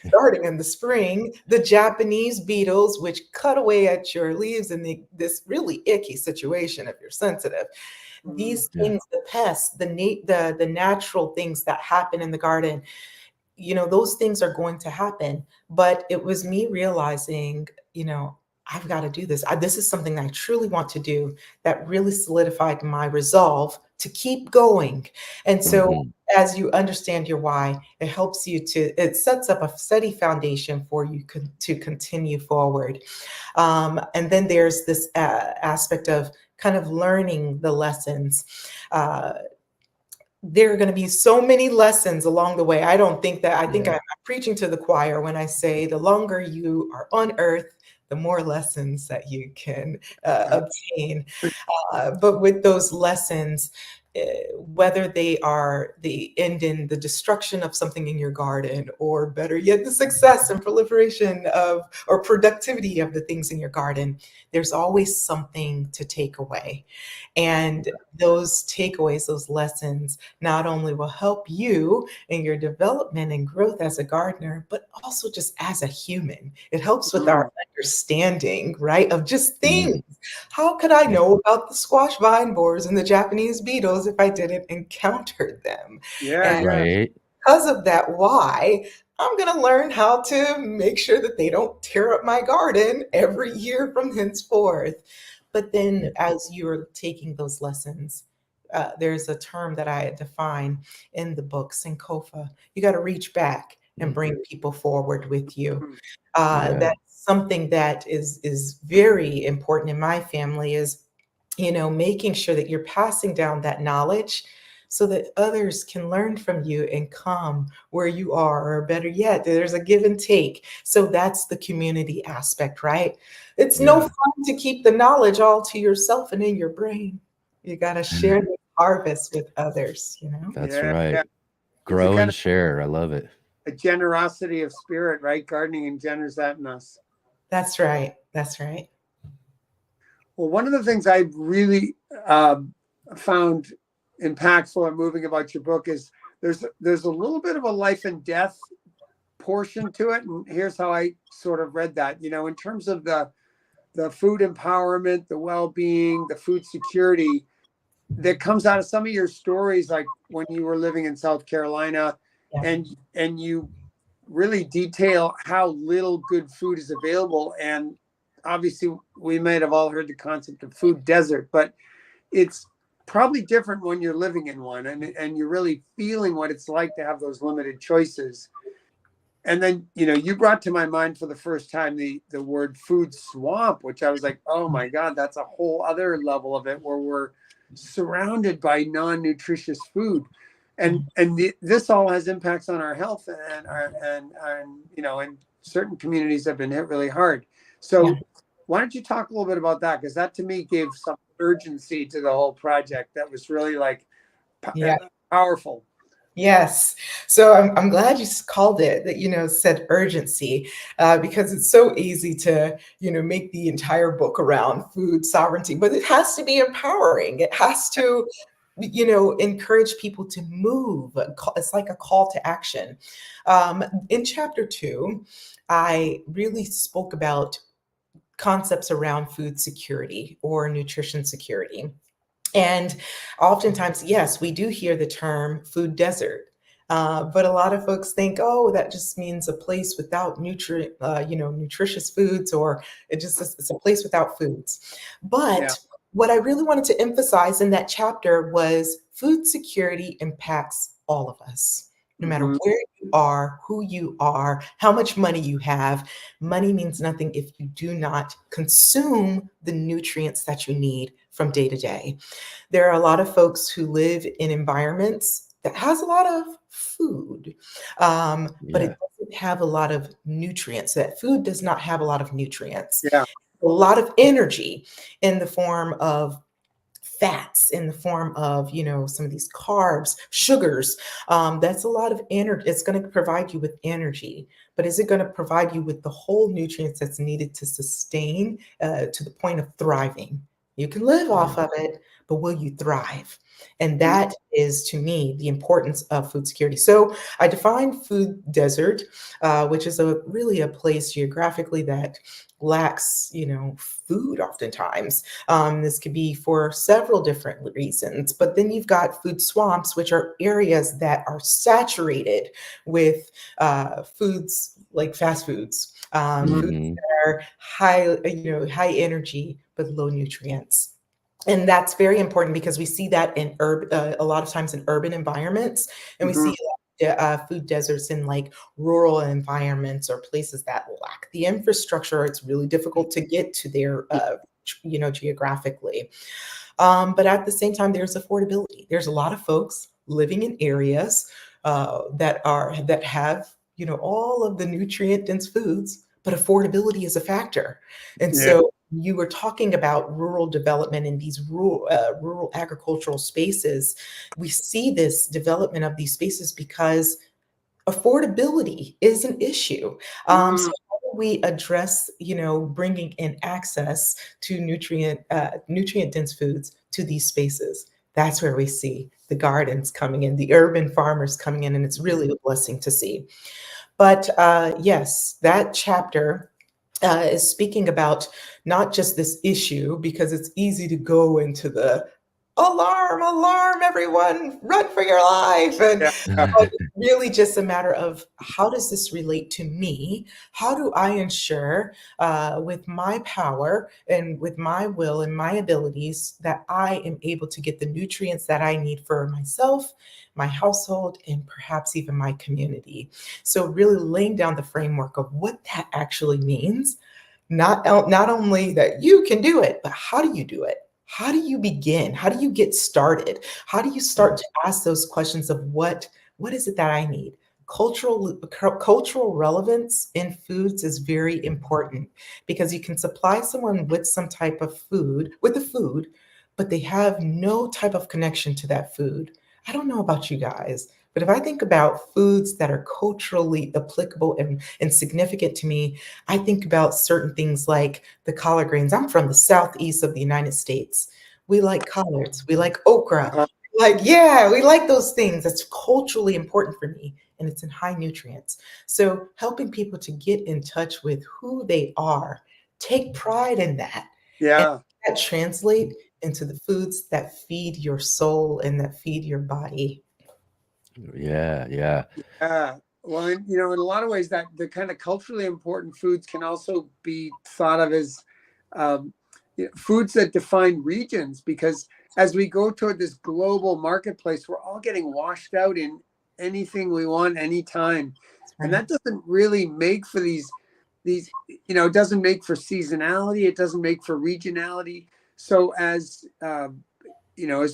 starting in the spring, the Japanese beetles, which cut away at your leaves in this really icky situation if you're sensitive. These things, the pests, the natural things that happen in the garden, those things are going to happen. But it was me realizing, I've got to do this. This is something I truly want to do that really solidified my resolve to keep going. And so as you understand your why, it sets up a steady foundation for you to continue forward. And then there's this aspect of kind of learning the lessons. There are going to be so many lessons along the way. I think I'm preaching to the choir when I say the longer you are on earth, the more lessons that you can obtain. But with those lessons, whether they end in the destruction of something in your garden, or better yet, the success and proliferation or productivity of the things in your garden, there's always something to take away. And those takeaways, those lessons, not only will help you in your development and growth as a gardener, but also just as a human. It helps with our understanding, right, of just things. How could I know about the squash vine borers and the Japanese beetles if I didn't encounter them? Right. Because of that why, I'm going to learn how to make sure that they don't tear up my garden every year from henceforth. But then as you're taking those lessons, there's a term that I define in the book, Sankofa. You got to reach back and bring people forward with you. That's something that is very important in my family, is, making sure that you're passing down that knowledge so that others can learn from you and come where you are, or better yet, there's a give and take. So that's the community aspect, right? It's no fun to keep the knowledge all to yourself and in your brain. You got to share the harvest with others, That's right. Yeah. Grow and share. I love it. A generosity of spirit, right? Gardening engenders that in us. That's right. That's right. Well, one of the things I really found impactful and moving about your book is there's a little bit of a life and death portion to it. And here's how I sort of read that, in terms of the food empowerment, the well-being, the food security that comes out of some of your stories, like when you were living in South Carolina, and you really detail how little good food is available. And obviously we might have all heard the concept of food desert, but it's probably different when you're living in one, and you're really feeling what it's like to have those limited choices. And then, you brought to my mind for the first time the word food swamp, which I was like, oh my God, that's a whole other level of it, where we're surrounded by non-nutritious food. And this all has impacts on our health, and certain communities have been hit really hard. So why don't you talk a little bit about that? Because that to me gave some urgency to the whole project that was really powerful. Yes. So I'm glad you called it that, said urgency, because it's so easy to, make the entire book around food sovereignty, but it has to be empowering. It has to, encourage people to move. It's like a call to action. In chapter 2, I really spoke about concepts around food security or nutrition security. And oftentimes, yes, we do hear the term food desert, but a lot of folks think, oh, that just means a place without nutritious foods, or it's a place without foods. But what I really wanted to emphasize in that chapter was food security impacts all of us. No matter where you are, who you are, how much money you have, money means nothing if you do not consume the nutrients that you need from day to day. There are a lot of folks who live in environments that has a lot of food, but it doesn't have a lot of nutrients. That food does not have a lot of nutrients. a lot of energy in the form of fats, in the form of, some of these carbs, sugars. That's a lot of energy. It's going to provide you with energy, but is it going to provide you with the whole nutrients that's needed to sustain to the point of thriving? You can live off of it, but will you thrive? And that is, to me, the importance of food security. So I define food desert, which is really a place geographically that lacks, food oftentimes. This could be for several different reasons, but then you've got food swamps, which are areas that are saturated with foods like fast foods, foods that are high energy but low nutrients. And that's very important because we see that in a lot of times in urban environments, and we see food deserts in like rural environments or places that lack the infrastructure. It's really difficult to get to there, geographically. But at the same time, there's affordability. There's a lot of folks living in areas that have all of the nutrient dense foods, but affordability is a factor. And so you were talking about rural development in these rural agricultural spaces. We see this development of these spaces because affordability is an issue. So how do we address, bringing in access to nutrient dense foods to these spaces? That's where we see the gardens coming in, the urban farmers coming in, and it's really a blessing to see. But yes, that chapter is speaking about not just this issue, because it's easy to go into the alarm, everyone, run for your life. And it's really just a matter of, how does this relate to me? How do I ensure with my power and with my will and my abilities that I am able to get the nutrients that I need for myself, my household, and perhaps even my community? So really laying down the framework of what that actually means, not only that you can do it, but how do you do it? How do you begin? How do you get started? How do you start to ask those questions of what is it that I need? Cultural relevance in foods is very important, because you can supply someone with some type of food, but they have no type of connection to that food. I don't know about you guys, but if I think about foods that are culturally applicable and significant to me, I think about certain things like the collard greens. I'm from the southeast of the United States. We like collards. We like okra. We like those things. That's culturally important for me, and it's in high nutrients. So helping people to get in touch with who they are, take pride in that. Yeah. And that translate into the foods that feed your soul and that feed your body. Yeah. Well, in a lot of ways, that the kind of culturally important foods can also be thought of as foods that define regions, because as we go toward this global marketplace, we're all getting washed out in anything we want anytime. And that doesn't really make for these, it doesn't make for seasonality. It doesn't make for regionality. So as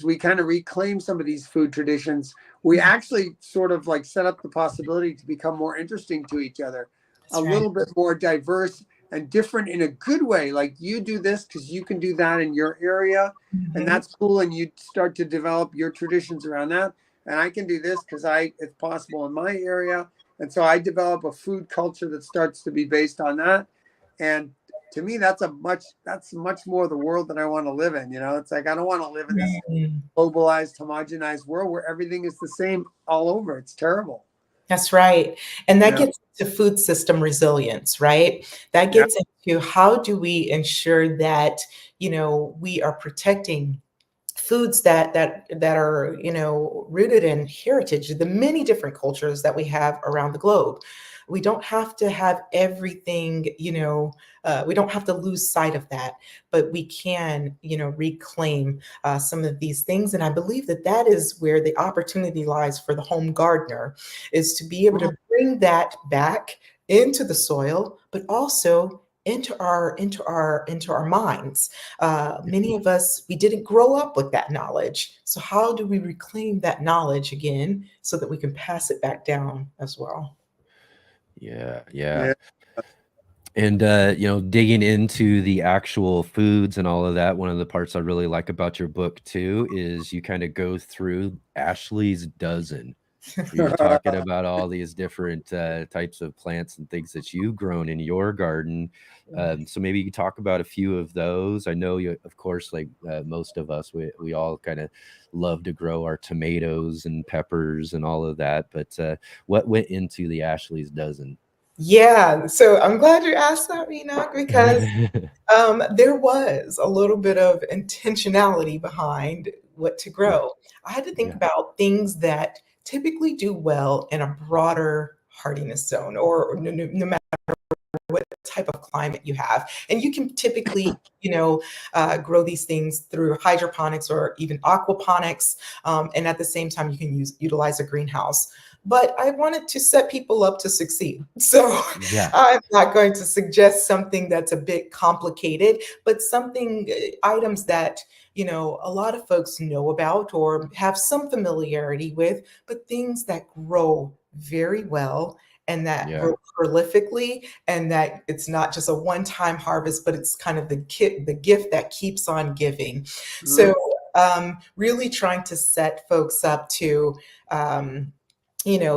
we kind of reclaim some of these food traditions, we actually sort of like set up the possibility to become more interesting to each other, little bit more diverse and different in a good way. Like, you do this because you can do that in your area, and that's cool. And you start to develop your traditions around that. And I can do this because it's possible in my area. And so I develop a food culture that starts to be based on that. And to me, that's much more the world that I want to live in. It's like, I don't want to live in this globalized, homogenized world where everything is the same all over. It's terrible. That's right. And that gets into food system resilience, right? That gets into, how do we ensure that, we are protecting foods that are, rooted in heritage, the many different cultures that we have around the globe. We don't have to have everything, we don't have to lose sight of that, but we can, reclaim some of these things. And I believe that is where the opportunity lies for the home gardener, is to be able to bring that back into the soil, but also into our minds. Many of us, we didn't grow up with that knowledge. So how do we reclaim that knowledge again so that we can pass it back down as well? Yeah. And digging into the actual foods and all of that, one of the parts I really like about your book too is you kind of go through Ashley's dozen. You're talking about all these different types of plants and things that you've grown in your garden. So maybe you could talk about a few of those. I know you, of course, like most of us, we all kind of love to grow our tomatoes and peppers and all of that. But what went into the Ashley's dozen? Yeah, so I'm glad you asked that, Enoch, because there was a little bit of intentionality behind what to grow. I had to think Yeah. about things that typically do well in a broader hardiness zone, or no matter what type of climate you have. And you can typically, grow these things through hydroponics or even aquaponics. And at the same time, you can utilize a greenhouse. But I wanted to set people up to succeed. So Yeah. I'm not going to suggest something that's a bit complicated, but something, items that, a lot of folks know about or have some familiarity with, but things that grow very well and that Yeah. grow prolifically, and that it's not just a one-time harvest, but it's kind of the gift that keeps on giving. So really trying to set folks up to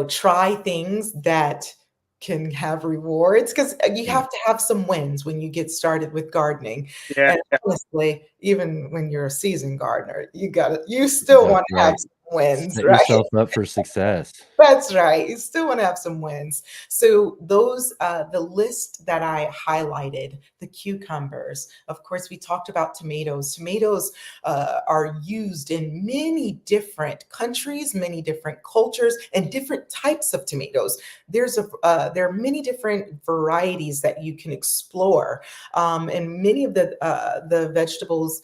try things that can have rewards, because you Yeah. have to have some wins when you get started with gardening. Yeah. And honestly, even when you're a seasoned gardener, you still That's want to have right. some wins, Set right? yourself up for success. That's right. You still want to have some wins. So those, the list that I highlighted, the cucumbers. Of course, we talked about tomatoes. Tomatoes are used in many different countries, many different cultures, and different types of tomatoes. There are many different varieties that you can explore, and many of the vegetables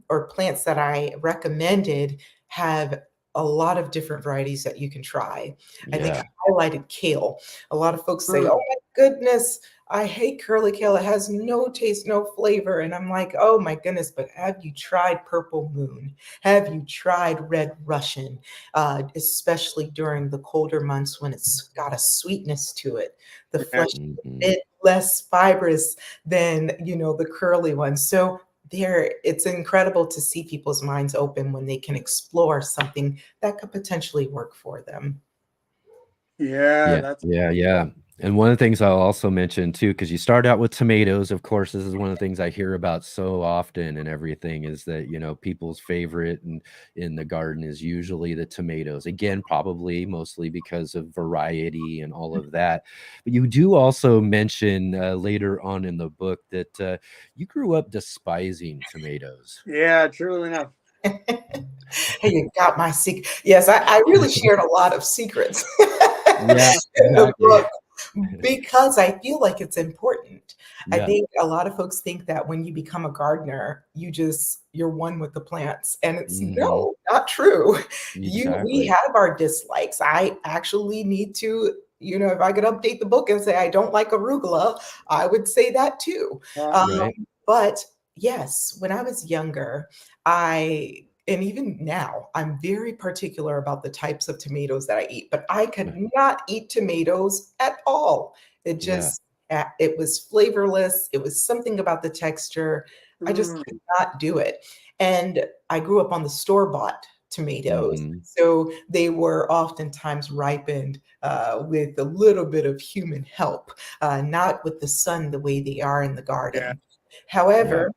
or plants that I recommended have a lot of different varieties that you can try. I think Yeah. I highlighted kale. A lot of folks say, "Oh my goodness, I hate curly kale. It has no taste, no flavor." And I'm like, "Oh my goodness, but have you tried purple moon? Have you tried red Russian? Especially during the colder months when it's got a sweetness to it. The flesh is a Mhm. bit less fibrous than, the curly one." So it's incredible to see people's minds open when they can explore something that could potentially work for them. Yeah, Yeah, that's yeah, yeah. And one of the things I'll also mention too, because you start out with tomatoes, of course, this is one of the things I hear about so often and everything is that, people's favorite in the garden is usually the tomatoes. Again, probably mostly because of variety and all of that. But you do also mention later on in the book that you grew up despising tomatoes. yeah, true enough. Hey, you got my secret. Yes, I really shared a lot of secrets Yeah, in the exactly. book because I feel like it's important. I Yeah. think a lot of folks think that when you become a gardener, you're one with the plants, and it's Hmm. no, not true. We Exactly. have our dislikes. I actually need to, if I could update the book and say I don't like arugula, I would say that too. Um, Right. but yes, when I was younger, and even now, I'm very particular about the types of tomatoes that I eat, but I could Right. not eat tomatoes at all. Yeah. It was flavorless. It was something about the texture. I just Mm, could not do it. And I grew up on the store-bought tomatoes. Hmm. So they were oftentimes ripened with a little bit of human help, not with the sun the way they are in the yeah. garden. Yeah. However,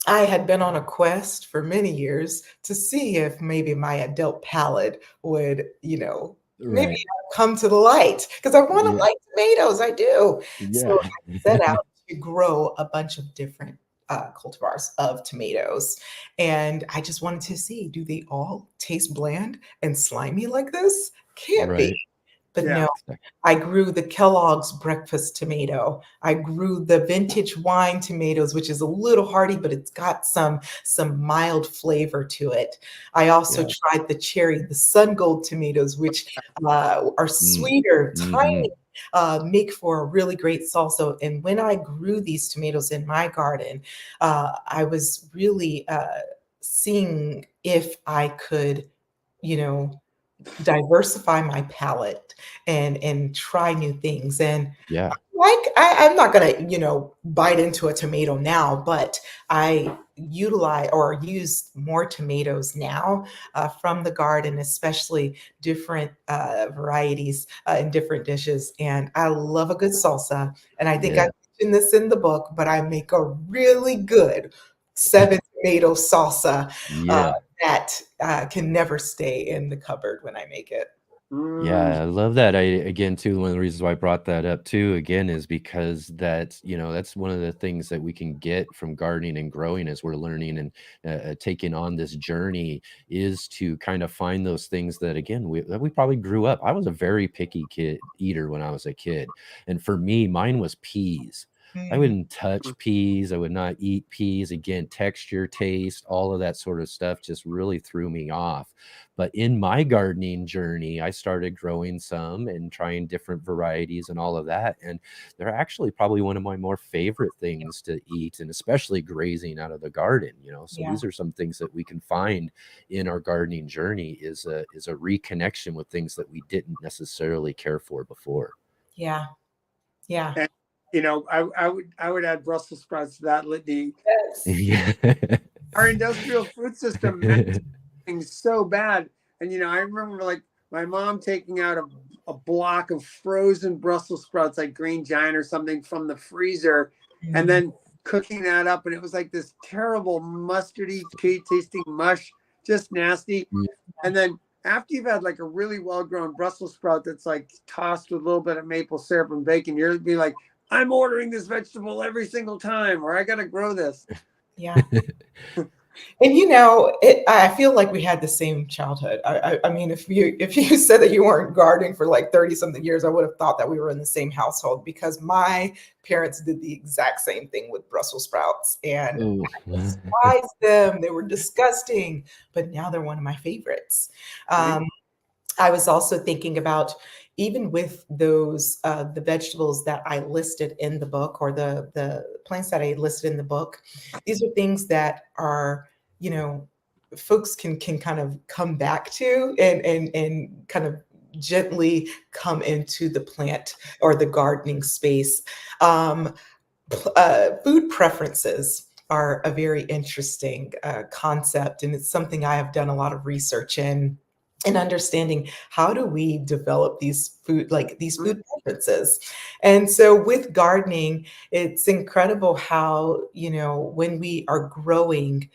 I had been on a quest for many years to see if maybe my adult palate would, maybe Right. come to the light, because I want to Yeah. like tomatoes. I do. So Yeah. I set out to grow a bunch of different cultivars of tomatoes. And I just wanted to see, do they all taste bland and slimy like this? Can't be. Right. But Yeah. no, I grew the Kellogg's breakfast tomato. I grew the vintage wine tomatoes, which is a little hardy, but it's got some mild flavor to it. I also Yeah. tried the cherry, the sun gold tomatoes, which are Mm. sweeter, tiny, Mhm. make for a really great salsa. And when I grew these tomatoes in my garden, I was really seeing if I could, you know, diversify my palette and try new things. And Yeah. I'm not gonna, bite into a tomato now, but I utilize or use more tomatoes now from the garden, especially different varieties in different dishes. And I love a good salsa. And I think I Yeah. mentioned this in the book, but I make a really good 7 tomato salsa uh, Yeah. that can never stay in the cupboard when I make it. Mm, Yeah, I love that. Again, too, one of the reasons why I brought that up too, again, is because that's one of the things that we can get from gardening and growing as we're learning and taking on this journey is to kind of find those things that, again, we probably grew up. I was a very picky kid eater when I was a kid. And for me, mine was peas. I Mm, wouldn't touch peas. I would not eat peas. Again, texture, taste, all of that sort of stuff just really threw me off. But in my gardening journey, I started growing some and trying different varieties and all of that. And they're actually probably one of my more favorite things to eat, and especially grazing out of the garden. So yeah, these are some things that we can find in our gardening journey is a reconnection with things that we didn't necessarily care for before. yeah, yeah. and I would add Brussels sprouts to that litany. Yes. Yeah. Our industrial food system things so bad. And I remember like my mom taking out a block of frozen Brussels sprouts, like Green Giant or something, from the freezer, and Mm, then cooking that up, and it was like this terrible mustardy tasting mush, just nasty. And then after you've had like a really well grown Brussels sprout that's like tossed with a little bit of maple syrup and bacon, you're be like, I'm ordering this vegetable every single time, or I got to grow this. yeah. And I feel like we had the same childhood. I mean, if you said that you weren't gardening for like 30 something years, I would have thought that we were in the same household because my parents did the exact same thing with Brussels sprouts, and Oh. I despised them. They were disgusting, but now they're one of my favorites. Right. Um, I was also thinking about even with those the vegetables that I listed in the book or the plants that I listed in the book. These are things that are, you know, folks can kind of come back to and kind of gently come into the plant or the gardening space. Um, Food preferences are a very interesting concept, and it's something I have done a lot of research in and understanding how do we develop these Mm, food preferences. And so with gardening, it's incredible how, when we are growing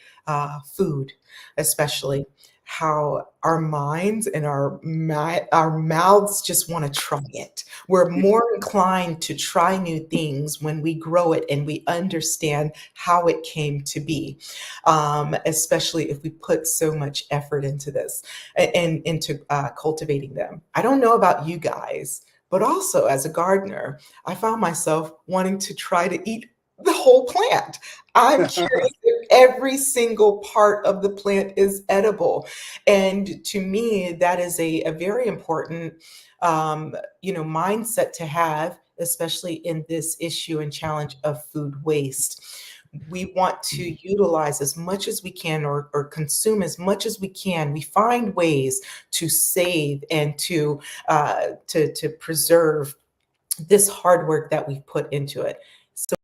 food, especially, how our minds and our mouths just want to try it. We're more inclined to try new things when we grow it and we understand how it came to be, especially if we put so much effort into this and into cultivating them. I don't know about you guys, but also as a gardener, I found myself wanting to try to eat the whole plant. I'm curious if every single part of the plant is edible. And to me, that is a very important mindset to have, especially in this issue and challenge of food waste. We want to utilize as much as we can or consume as much as we can. We find ways to save and to preserve this hard work that we've put into it. So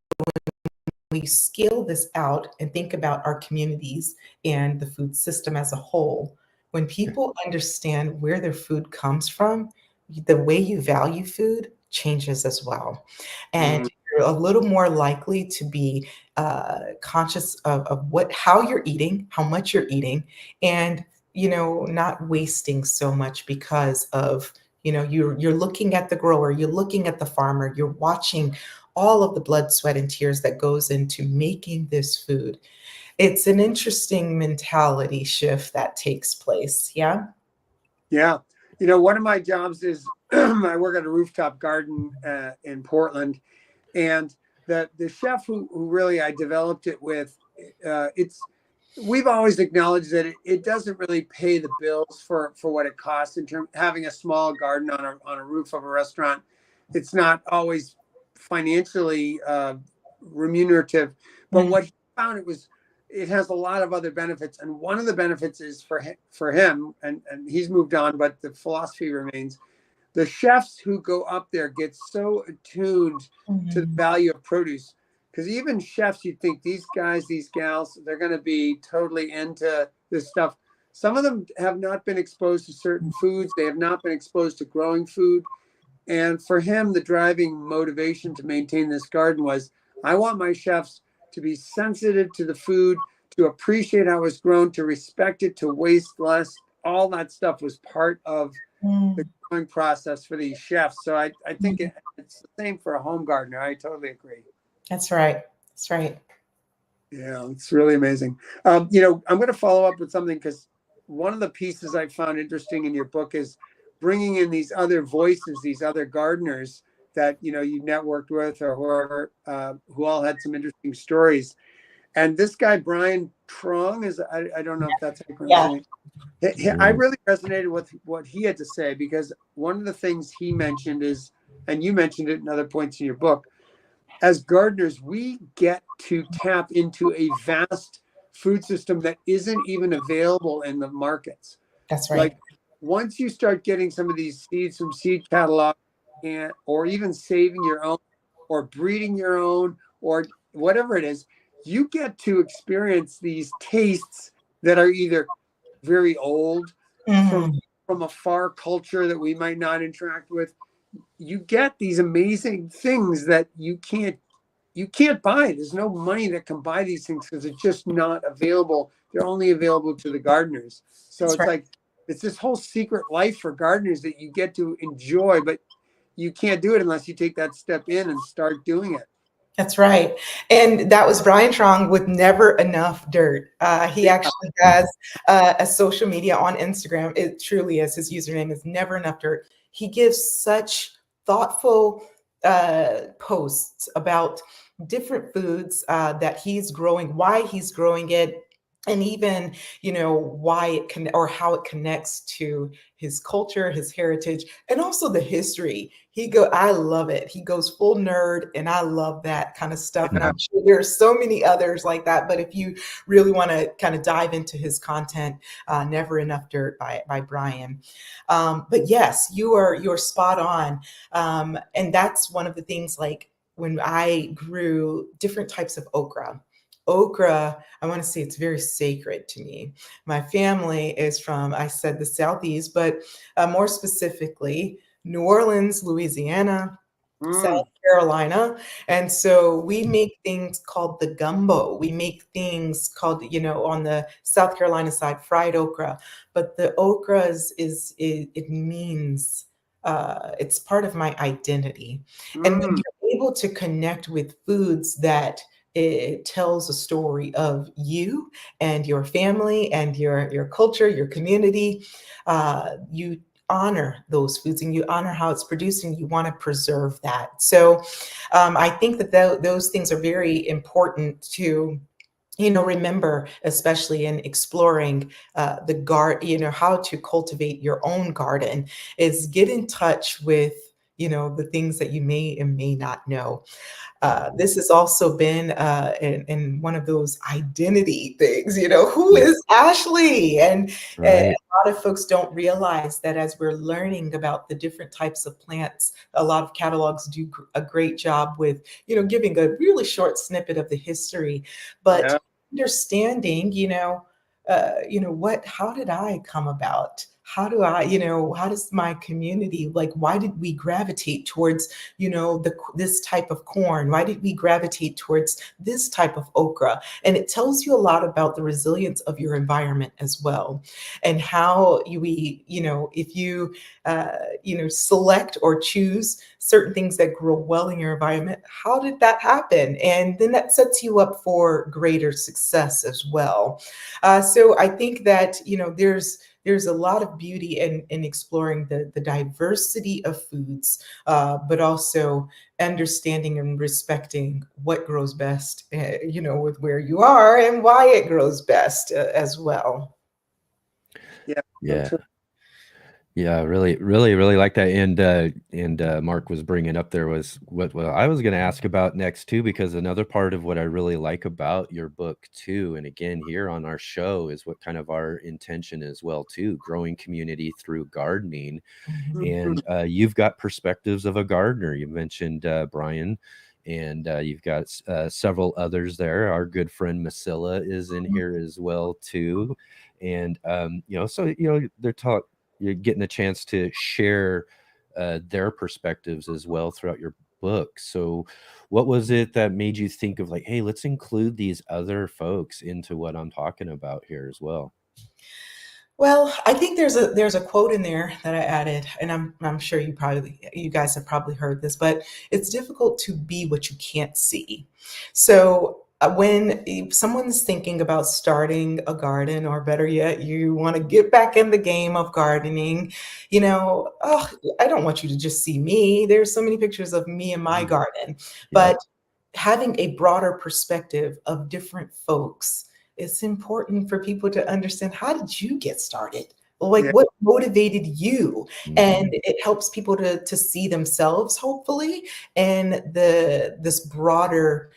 we scale this out and think about our communities and the food system as a whole, when people understand where their food comes from, the way you value food changes as well. And mm, you're a little more likely to be conscious of how you're eating, how much you're eating, and not wasting so much because of you're looking at the grower, you're looking at the farmer, you're watching all of the blood, sweat, and tears that goes into making this food. It's an interesting mentality shift that takes place. Yeah. yeah. One of my jobs is I work at a rooftop garden in Portland, and the chef who really I developed it with, it's we've always acknowledged that it doesn't really pay the bills for what it costs in terms having a small garden on a roof of a restaurant. It's not always financially remunerative, but Mm, what he found it has a lot of other benefits, and one of the benefits is for him, and he's moved on, but the philosophy remains. the chefs who go up there get so attuned to the value of produce. Because even chefs, you think these guys, these gals, they're going to be totally into this stuff. Some of them have not been exposed to certain foods. They have not been exposed to growing food. And for him, the driving motivation to maintain this garden was, I want my chefs to be sensitive to the food, to appreciate how it's grown, to respect it, to waste less. All that stuff was part of the growing process for these chefs. So I think it's the same for a home gardener. I totally agree. That's right. That's right. Yeah, it's really amazing. You know, I'm going to follow up with something, because one of the pieces I found interesting in your book is bringing in these other voices, these other gardeners that, you know, you networked with or whoever, who all had some interesting stories. And this guy, Brian Trong, I don't know if that's how you pronounce it. I really resonated with what he had to say, because one of the things he mentioned is, and you mentioned it in other points in your book, as gardeners, we get to tap into a vast food system that isn't even available in the markets. That's right. Like, once you start getting some of these seeds from seed catalog, or even saving your own, or breeding your own, or whatever it is, you get to experience these tastes that are either very old, from a far culture that we might not interact with. You get these amazing things that you can't buy. There's no money that can buy these things, because it's just not available. They're only available to the gardeners. So That's it's right. like, it's this whole secret life for gardeners that you get to enjoy, but you can't do it unless you take that step in and start doing it. That's right. And that was Brian Trong with Never Enough Dirt. He actually has a social media on Instagram. It truly is. His username is Never Enough Dirt. He gives such thoughtful posts about different foods that he's growing, why he's growing it, and even, you know, why it can, or how it connects to his culture, his heritage, and also the history. I love it. He goes full nerd, and I love that kind of stuff. And I'm sure there's so many others like that. But if you really want to kind of dive into his content, Never Enough Dirt by Brian. But yes, you're spot on. And that's one of the things, like when I grew different types of okra. Okra, I want to say it's very sacred to me. My family is from, I said the Southeast, but more specifically, New Orleans, Louisiana, South Carolina. And so we make things called the gumbo. We make things called, you know, on the South Carolina side, fried okra. But the okra it means, it's part of my identity. And when you're able to connect with foods that it tells a story of you and your family and your culture, your community, you honor those foods and you honor how it's produced, and you want to preserve that. So I think that those things are very important to, you know, remember, especially in exploring the garden, you know, how to cultivate your own garden, is get in touch with, you know, the things that you may and may not know. This has also been in one of those identity things, you know, who is Ashlie? And a lot of folks don't realize that as we're learning about the different types of plants, a lot of catalogs do a great job with, you know, giving a really short snippet of the history, but understanding, how did I come about? How do I, how does my community, like, why did we gravitate towards, this type of corn? Why did we gravitate towards this type of okra? And it tells you a lot about the resilience of your environment as well. And how if you, select or choose certain things that grow well in your environment, how did that happen? And then that sets you up for greater success as well. So I think that, there's a lot of beauty in exploring the diversity of foods, but also understanding and respecting what grows best, with where you are and why it grows best as well. Yeah. Yeah. Yeah, really like that. And Mark was bringing up there was what I was going to ask about next too, because another part of what I really like about your book too, and again here on our show, is what kind of our intention as well too, growing community through gardening. And you've got perspectives of a gardener. You mentioned Brian, and you've got several others there. Our good friend Masilla is in here as well too. And so they're taught, you're getting a chance to share their perspectives as well throughout your book. So what was it that made you think of like, hey, let's include these other folks into what I'm talking about here as well? Well, I think there's a quote in there that I added, and I'm sure you guys have probably heard this, but it's difficult to be what you can't see. So when someone's thinking about starting a garden, or better yet, you want to get back in the game of gardening, oh, I don't want you to just see me. There's so many pictures of me in my garden, but having a broader perspective of different folks, it's important for people to understand, how did you get started? Like, what motivated you? And it helps people to see themselves, hopefully, and this broader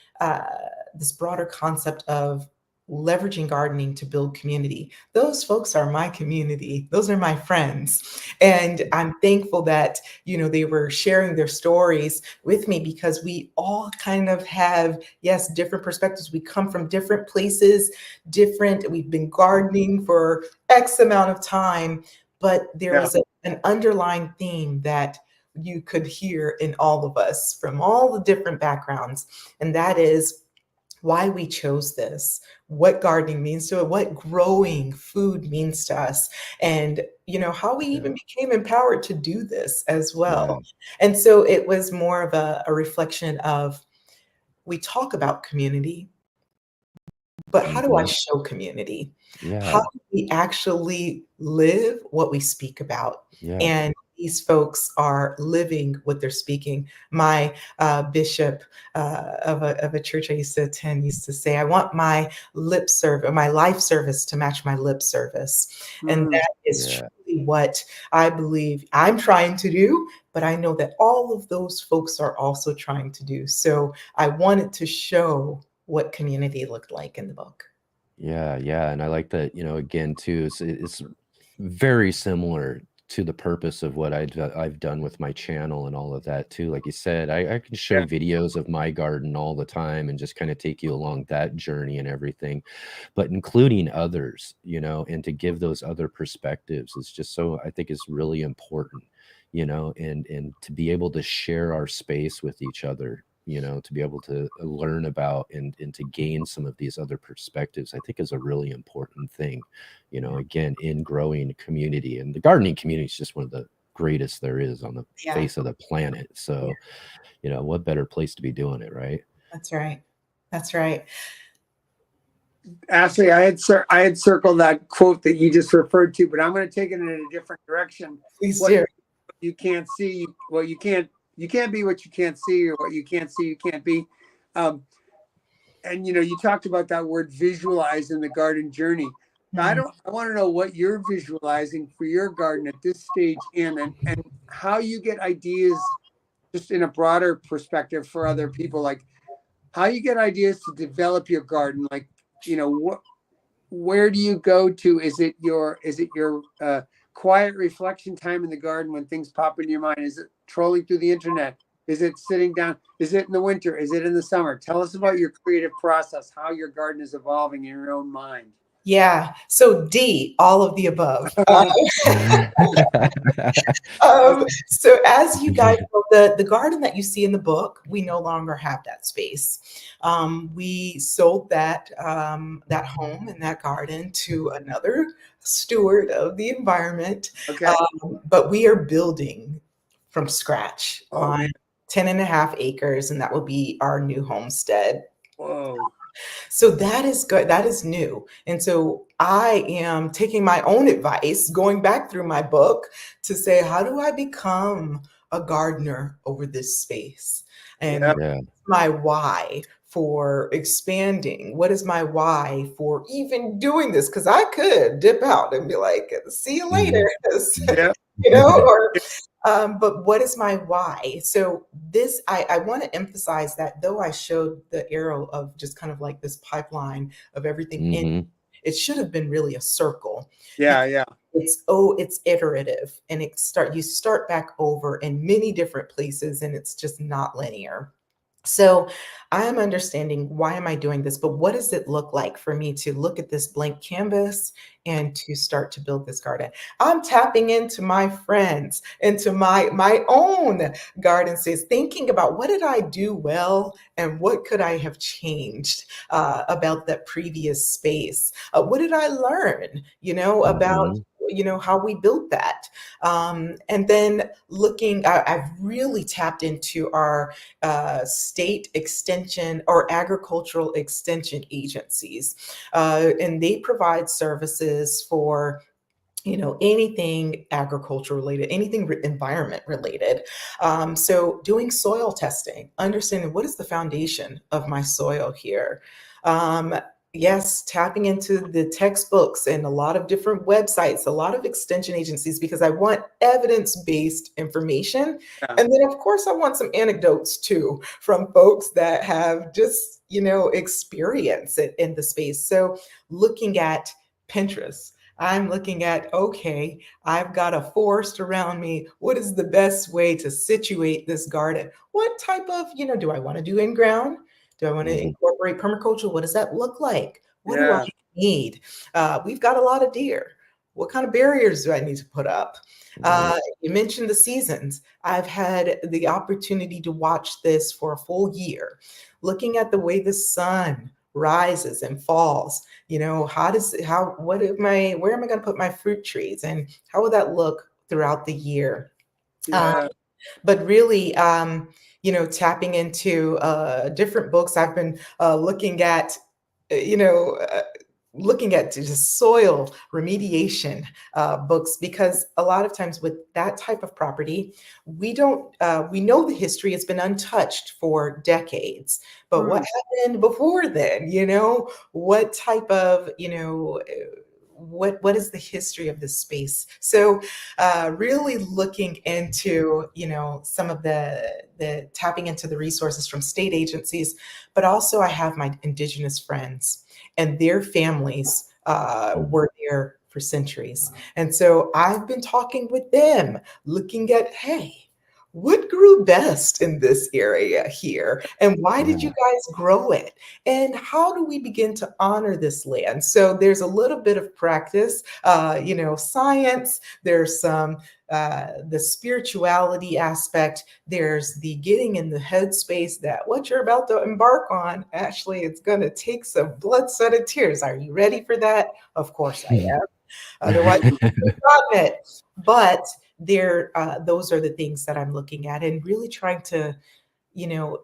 concept of leveraging gardening to build community. Those folks are my community. Those are my friends. And I'm thankful that, they were sharing their stories with me, because we all kind of have, yes, different perspectives. We come from different places, we've been gardening for X amount of time, but there was an underlying theme that you could hear in all of us from all the different backgrounds. And that is why we chose this, what gardening means to it, what growing food means to us, and how we even became empowered to do this as well. And so it was more of a reflection of, we talk about community, but how do I show community? How do we actually live what we speak about? And these folks are living what they're speaking. My bishop of a church I used to attend used to say, I want my lip service, my life service, to match my lip service. And that is truly what I believe I'm trying to do, but I know that all of those folks are also trying to do. So I wanted to show what community looked like in the book. Yeah. And I like that, again, too, it's very similar to the purpose of what I've done with my channel and all of that too. Like you said, I can show videos of my garden all the time and just kind of take you along that journey and everything, but including others, and to give those other perspectives is just so, I think, is really important, and to be able to share our space with each other, to be able to learn about and to gain some of these other perspectives, I think is a really important thing, again, in growing community. And the gardening community is just one of the greatest there is on the face of the planet. So, what better place to be doing it, right? That's right. That's right. Ashlie, I had circled that quote that you just referred to, but I'm going to take it in a different direction. Please do. You can't see, well, you can't be what you can't see, or what you can't see, you can't be. And you talked about that word visualize in the garden journey. I want to know what you're visualizing for your garden at this stage and how you get ideas, just in a broader perspective for other people, like how you get ideas to develop your garden. Like, where do you go to? Is it your quiet reflection time in the garden when things pop into your mind? Is it trolling through the internet? Is it sitting down? Is it in the winter? Is it in the summer? Tell us about your creative process, how your garden is evolving in your own mind. Yeah. So D, all of the above. So as you guys know, the garden that you see in the book, we no longer have that space. We sold that home and that garden to another steward of the environment. But we are building from scratch on 10.5 acres, and that will be our new homestead. Whoa. So that is good. That is new. And so I am taking my own advice, going back through my book to say, how do I become a gardener over this space? And my why for expanding? What is my why for even doing this? Because I could dip out and be like, see you later. or but what is my why? So this, I want to emphasize that though I showed the arrow of just kind of like this pipeline of everything in, it should have been really a circle. Yeah. It's iterative, and you start back over in many different places, and it's just not linear. So I am understanding, why am I doing this? But what does it look like for me to look at this blank canvas and to start to build this garden? I'm tapping into my friends, into my own garden space, thinking about what did I do well and what could I have changed about that previous space? What did I learn, about how we built that. And then I've really tapped into our state extension or agricultural extension agencies. And they provide services for anything agriculture related, anything environment related. So doing soil testing, understanding what is the foundation of my soil here. Yes, tapping into the textbooks and a lot of different websites, a lot of extension agencies, because I want evidence-based information. Yeah. And then, of course, I want some anecdotes too from folks that have just, experience in the space. So looking at Pinterest, I'm looking at, okay, I've got a forest around me. What is the best way to situate this garden? What type of, do I want to do in ground? Do I want to incorporate permaculture? What does that look like? What do I need? We've got a lot of deer. What kind of barriers do I need to put up? You mentioned the seasons. I've had the opportunity to watch this for a full year, looking at the way the sun rises and falls. Where am I going to put my fruit trees, and how will that look throughout the year? Yeah. But really, tapping into different books. I've been looking at, just soil remediation books, because a lot of times with that type of property, we know the history has been untouched for decades, but what happened before then? What type of, what is the history of this space? So really looking into, some of the tapping into the resources from state agencies, but also I have my Indigenous friends and their families were there for centuries. And so I've been talking with them, looking at, hey, what grew best in this area here? And why did you guys grow it? And how do we begin to honor this land? So there's a little bit of practice, science, there's some the spirituality aspect, there's the getting in the headspace that what you're about to embark on, Ashlie, it's going to take some blood, sweat, and tears. Are you ready for that? Of course I am. Otherwise, you wouldn't have gotten it. But those are the things that I'm looking at and really trying to,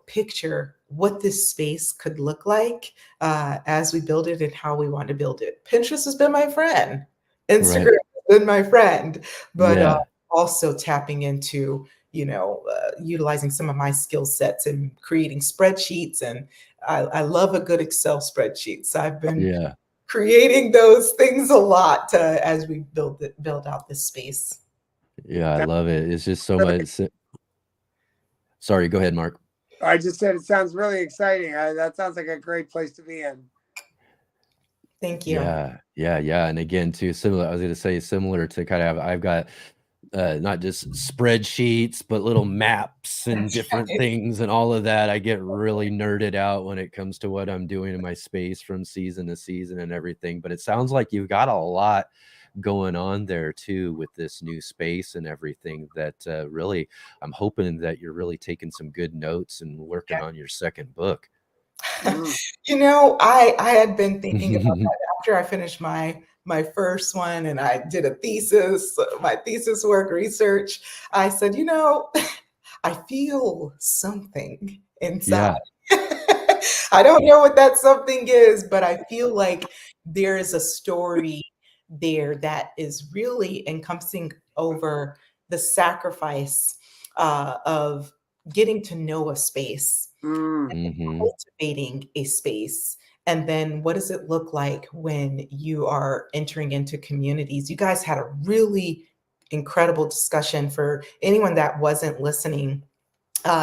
picture what this space could look like as we build it and how we want to build it. Pinterest has been my friend. Instagram has been my friend, but also tapping into, utilizing some of my skill sets and creating spreadsheets. And I love a good Excel spreadsheet. So I've been creating those things a lot as we build out this space. Yeah, I love it. It's just so much. Sorry, go ahead, Mark. I just said it sounds really exciting. That sounds like a great place to be in. Thank you. Yeah. And again, too, similar. I was going to say similar to kind of. I've got not just spreadsheets, but little maps and different things and all of that. I get really nerded out when it comes to what I'm doing in my space from season to season and everything. But it sounds like you've got a lot going on there too with this new space and everything that really I'm hoping that you're really taking some good notes and working on your second book. I had been thinking about that after I finished my first one and I did a thesis, my thesis work research. I said, I feel something inside. I don't know what that something is, but I feel like there is a story there that is really encompassing over the sacrifice of getting to know a space, and cultivating a space. And then what does it look like when you are entering into communities? You guys had a really incredible discussion. For anyone that wasn't listening,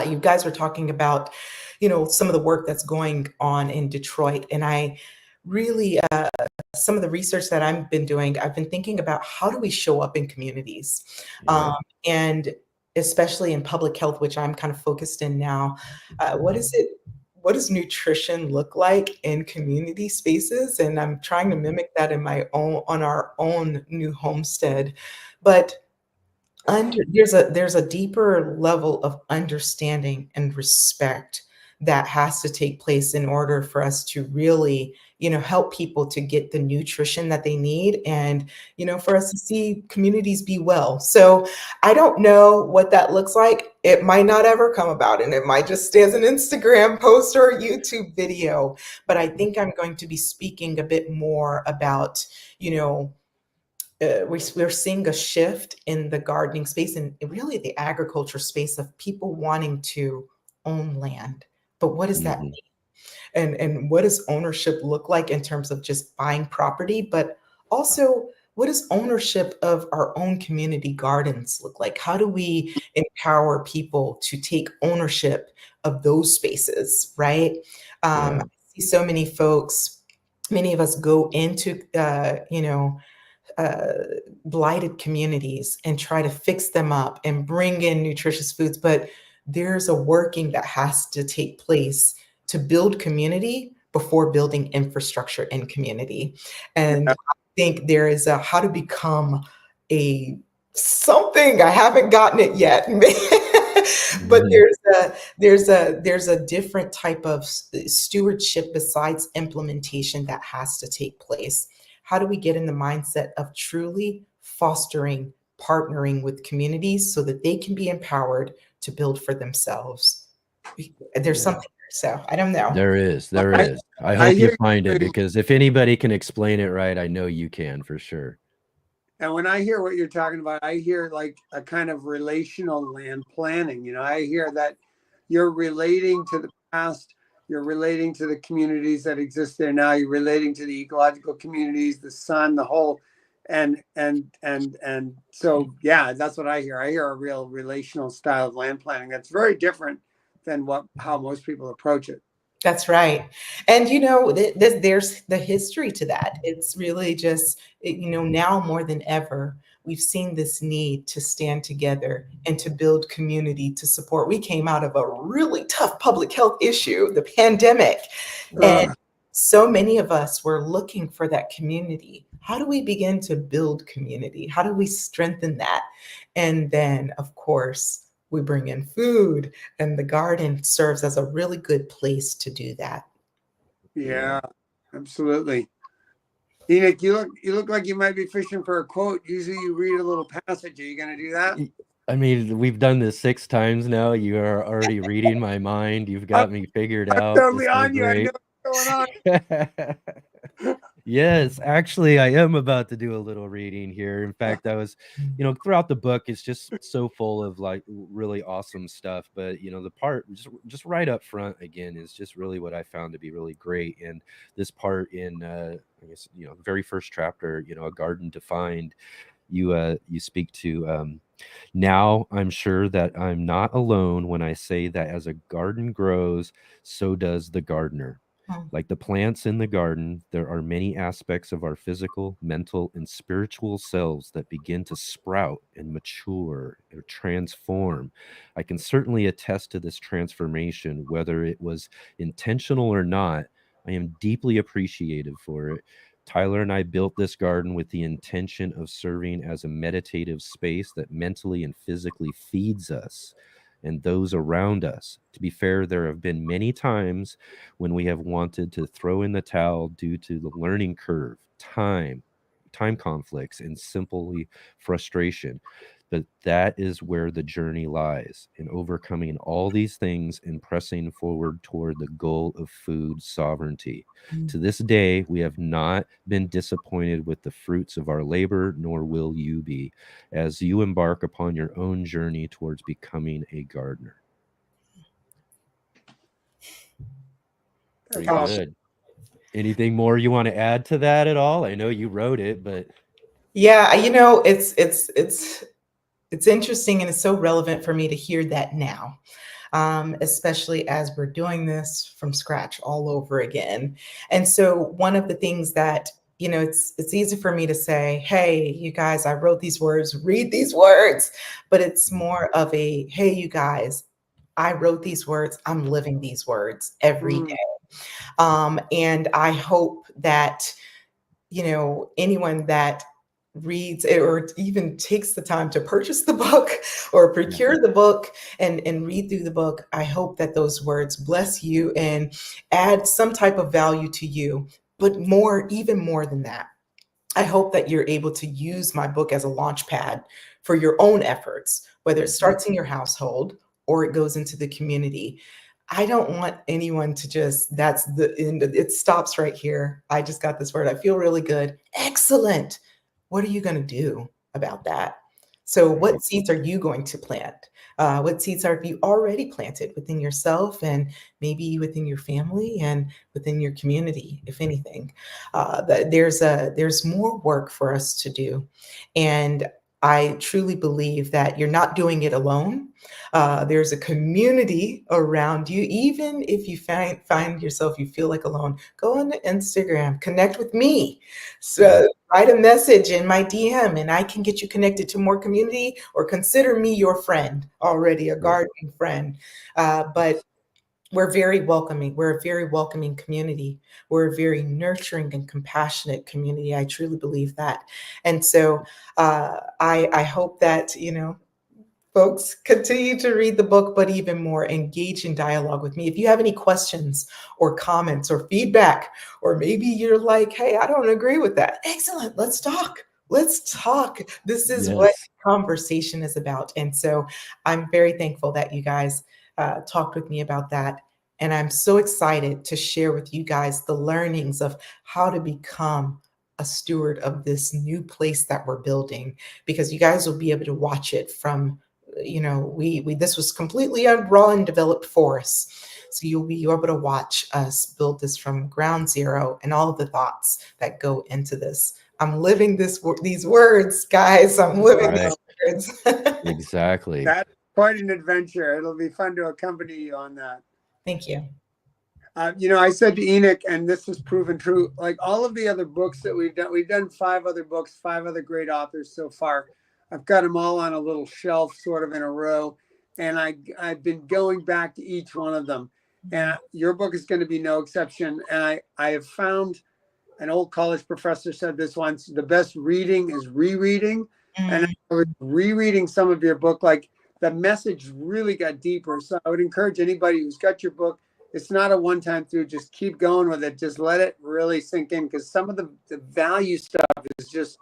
you guys were talking about, some of the work that's going on in Detroit. And I really, some of the research that I've been doing, I've been thinking about how do we show up in communities? And especially in public health, which I'm kind of focused in now. What does nutrition look like in community spaces? And I'm trying to mimic that on our own new homestead. But there's a deeper level of understanding and respect that has to take place in order for us to really, help people to get the nutrition that they need, and for us to see communities be well. So I don't know what that looks like. It might not ever come about, and it might just stay as an Instagram post or a YouTube video. But I think I'm going to be speaking a bit more about, we're seeing a shift in the gardening space and really the agriculture space of people wanting to own land. But what does that mean? And what does ownership look like in terms of just buying property? But also, what does ownership of our own community gardens look like? How do we empower people to take ownership of those spaces, right? I see so many folks, many of us go into, blighted communities and try to fix them up and bring in nutritious foods. But there's a working that has to take place to build community before building infrastructure in community. And I think there is a how to become a something. I haven't gotten it yet. But there's a different type of stewardship besides implementation that has to take place. How do we get in the mindset of truly fostering, partnering with communities so that they can be empowered to build for themselves? There's something there, so I don't know. There is. I hope you find it, because if anybody can explain it right, I know you can for sure. And when I hear what you're talking about, I hear like a kind of relational land planning. I hear that you're relating to the past, you're relating to the communities that exist there now, you're relating to the ecological communities, the sun, the whole, and so yeah, that's what I hear. I hear a real relational style of land planning that's very different than how most people approach it. That's right. And, there's the history to that. It's really just, now more than ever, we've seen this need to stand together and to build community to support. We came out of a really tough public health issue, the pandemic, and so many of us were looking for that community. How do we begin to build community? How do we strengthen that? And then, of course, we bring in food, and the garden serves as a really good place to do that. Yeah, absolutely. Enoch, you look like you might be fishing for a quote. Usually you read a little passage. Are you going to do that? I mean, we've done this 6 times now. You are already reading my mind. You've got me figured out. Totally on you. I know what's going on. Yes, actually, I am about to do a little reading here. In fact, I was, throughout the book, it's just so full of like really awesome stuff. But, the part just right up front, again, is just really what I found to be really great. And this part in, I guess, the very first chapter, A Garden Defined, you speak to, now I'm sure that I'm not alone when I say that as a garden grows, so does the gardener. Like the plants in the garden, there are many aspects of our physical, mental, and spiritual selves that begin to sprout and mature or transform. I can certainly attest to this transformation, whether it was intentional or not. I am deeply appreciative for it. Tyler and I built this garden with the intention of serving as a meditative space that mentally and physically feeds us and those around us. To be fair, there have been many times when we have wanted to throw in the towel due to the learning curve, time conflicts, and simply frustration. But that is where the journey lies, in overcoming all these things and pressing forward toward the goal of food sovereignty. To this day, we have not been disappointed with the fruits of our labor, nor will you be, as you embark upon your own journey towards becoming a gardener. Pretty good. Anything more you want to add to that at all? I know you wrote it, but yeah, it's it's interesting and it's so relevant for me to hear that now, especially as we're doing this from scratch all over again. And so one of the things that, it's easy for me to say, hey, you guys, I wrote these words, read these words, but it's more of a, hey, you guys, I wrote these words, I'm living these words every day. And I hope that, anyone that reads it or even takes the time to purchase the book or procure the book and read through the book, I hope that those words bless you and add some type of value to you. But even more than that, I hope that you're able to use my book as a launch pad for your own efforts, whether it starts in your household or it goes into the community. I don't want anyone to that's the end. It stops right here. I just got this word. I feel really good. Excellent. What are you going to do about that? So what seeds are you going to plant? What seeds have you already planted within yourself and maybe within your family and within your community, if anything? There's more work for us to do. And I truly believe that you're not doing it alone. There's a community around you. Even if you find yourself, you feel like alone, go on to Instagram, connect with me. So write a message in my DM and I can get you connected to more community, or consider me your friend already, a gardening friend. But we're very welcoming. We're a very welcoming community. We're a very nurturing and compassionate community. I truly believe that. And so I hope that, folks, continue to read the book, but even more, engage in dialogue with me. If you have any questions or comments or feedback, or maybe you're like, hey, I don't agree with that. Excellent. Let's talk. Let's talk. This is what conversation is about. And so I'm very thankful that you guys talked with me about that. And I'm so excited to share with you guys the learnings of how to become a steward of this new place that we're building, because you guys will be able to watch it from, this was completely raw and developed for us. So you'll be able to watch us build this from ground zero and all of the thoughts that go into this. I'm living these words, guys. I'm living these words. Exactly. That's quite an adventure. It'll be fun to accompany you on that. Thank you. I said to Enoch, and this has proven true, like all of the other books that we've done 5 other books, 5 other great authors so far. I've got them all on a little shelf sort of in a row. And I've been going back to each one of them. And your book is going to be no exception. And I have found, an old college professor said this once, the best reading is rereading. And I was rereading some of your book, like the message really got deeper. So I would encourage anybody who's got your book, it's not a one-time through, just keep going with it. Just let it really sink in, because some of the value stuff is just,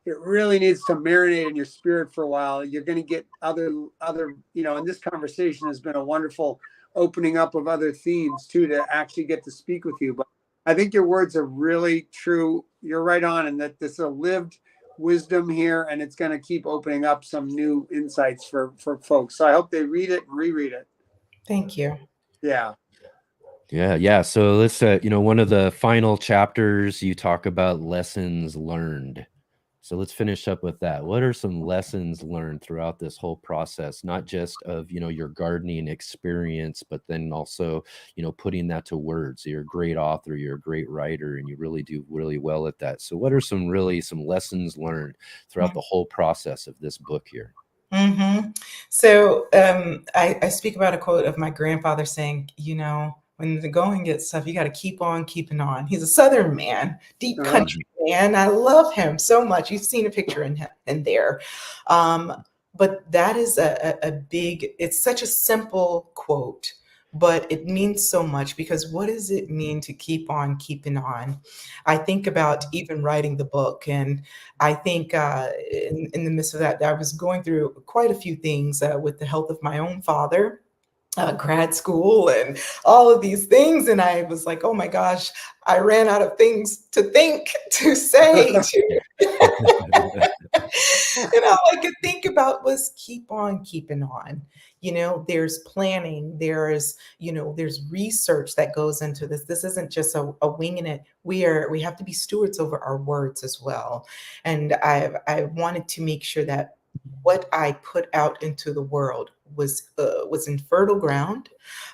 it really needs to marinate in your spirit for a while. You're going to get other, and this conversation has been a wonderful opening up of other themes too, to actually get to speak with you. But I think your words are really true. You're right on, and that this is a lived wisdom here, and it's going to keep opening up some new insights for folks. So I hope they read it and reread it. Thank you. Yeah. Yeah. So let's, one of the final chapters, you talk about lessons learned. So let's finish up with that. What are some lessons learned throughout this whole process, not just of, your gardening experience, but then also, putting that to words? You're a great author, you're a great writer, and you really do really well at that. So what are some lessons learned throughout the whole process of this book here? So I speak about a quote of my grandfather saying, when the going gets tough, you got to keep on keeping on. He's a Southern man, deep country man. I love him so much. You've seen a picture in there. But that is a big, it's such a simple quote, but it means so much, because what does it mean to keep on keeping on? I think about even writing the book, and I think in the midst of that, I was going through quite a few things with the health of my own father. Grad school and all of these things. And I was like, oh my gosh, I ran out of things to think, to say. And all I could think about was keep on keeping on. There's planning, there's research that goes into this. This isn't just a winging it. We have to be stewards over our words as well. And I wanted to make sure that what I put out into the world was in fertile ground.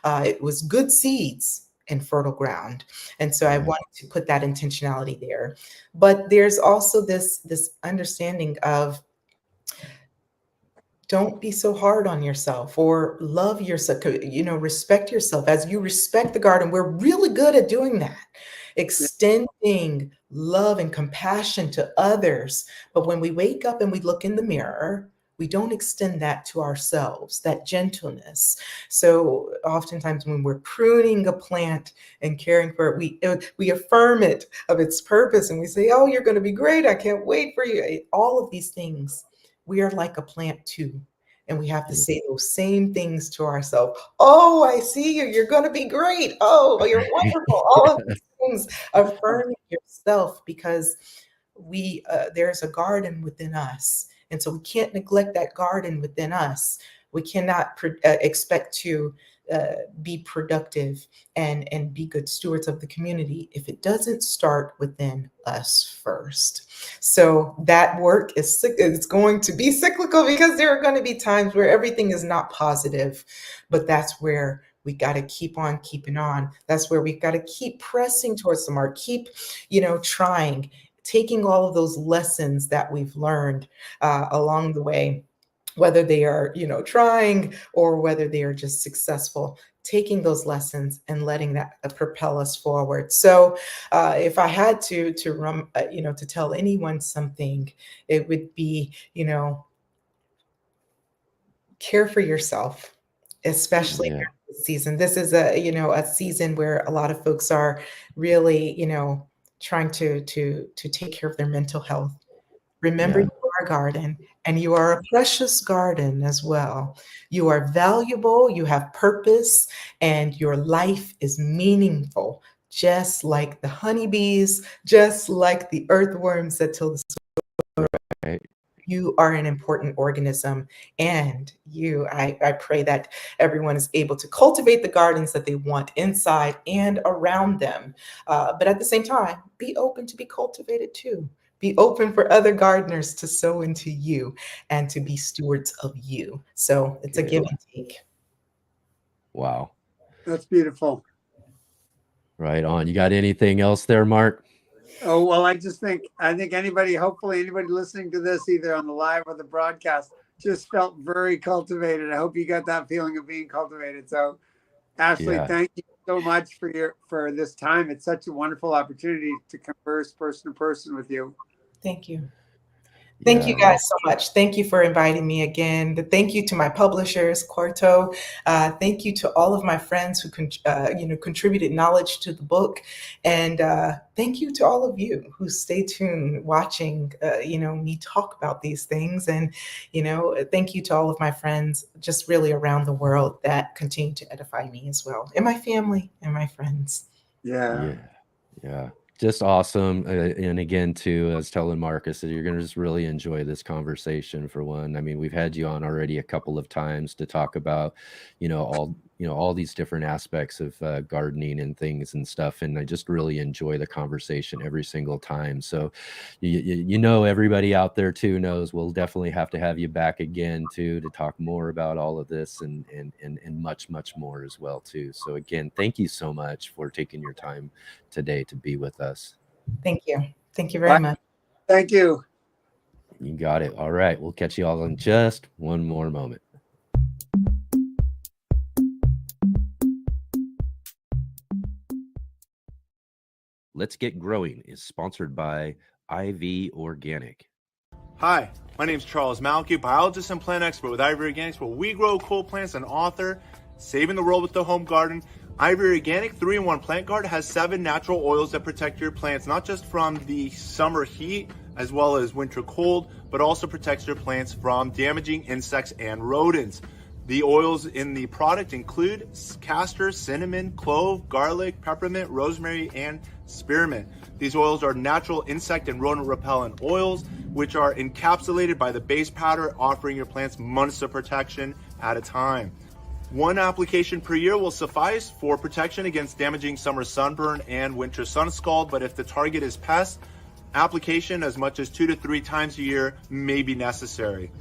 It was good seeds in fertile ground, and so I wanted to put that intentionality there. But there's also this understanding of, don't be so hard on yourself, or love yourself, respect yourself as you respect the garden. We're really good at doing that, extending love and compassion to others. But when we wake up and we look in the mirror, we don't extend that to ourselves, that gentleness. So oftentimes when we're pruning a plant and caring for it, we affirm it of its purpose, and we say, oh, you're going to be great. I can't wait for you. All of these things. We are like a plant too. And we have to say those same things to ourselves. Oh, I see you. You're going to be great. Oh, you're wonderful. All of these things, affirming yourself, because there's a garden within us. And so we can't neglect that garden within us. We cannot expect to be productive and be good stewards of the community if it doesn't start within us first. So that work is going to be cyclical, because there are going to be times where everything is not positive, but that's where we got to keep on keeping on. That's where we've got to keep pressing towards the mark, keep, trying, taking all of those lessons that we've learned along the way, whether they are, trying, or whether they are just successful, taking those lessons and letting that propel us forward. So if I had to tell anyone something, it would be, care for yourself, especially during this season. This is a season where a lot of folks are really, trying to take care of their mental health. Remember, you are a garden, and you are a precious garden as well. You are valuable, you have purpose, and your life is meaningful, just like the honeybees, just like the earthworms that till the soil. You are an important organism, and I pray that everyone is able to cultivate the gardens that they want inside and around them. But at the same time, be open to be cultivated too. Be open for other gardeners to sow into you and to be stewards of you. So it's a give and take. Wow. That's beautiful. Right on. You got anything else there, Mark? Oh, well, I think hopefully anybody listening to this, either on the live or the broadcast, just felt very cultivated. I hope you got that feeling of being cultivated. So, Ashlie, thank you so much for this time. It's such a wonderful opportunity to converse person to person with you. Thank you. Thank you guys so much. Thank you for inviting me again. Thank you to my publishers, Quarto. Thank you to all of my friends who contributed knowledge to the book. And thank you to all of you who stay tuned watching me talk about these things. And thank you to all of my friends just really around the world that continue to edify me as well, and my family and my friends. Yeah. Just awesome. And again, too, I was telling Marcus that you're going to just really enjoy this conversation, for one. I mean, we've had you on already a couple of times to talk about, all these different aspects of gardening and things and stuff. And I just really enjoy the conversation every single time. So, everybody out there too knows we'll definitely have to have you back again too, to talk more about all of this and much, much more as well too. So again, thank you so much for taking your time today to be with us. Thank you. Thank you very much. Thank you. You got it. All right. We'll catch you all in just one more moment. Let's Get Growing is sponsored by IV Organic. Hi, my name is Charles Malky, biologist and plant expert with IV Organics, where we grow cool plants, and author, Saving the World with the Home Garden. IV Organic 3-in-1 Plant Guard has 7 natural oils that protect your plants, not just from the summer heat as well as winter cold, but also protects your plants from damaging insects and rodents. The oils in the product include castor, cinnamon, clove, garlic, peppermint, rosemary, and spearmint. These oils are natural insect and rodent repellent oils, which are encapsulated by the base powder, offering your plants months of protection at a time. 1 application per year will suffice for protection against damaging summer sunburn and winter sun scald, but if the target is pests, application as much as 2 to 3 times a year may be necessary.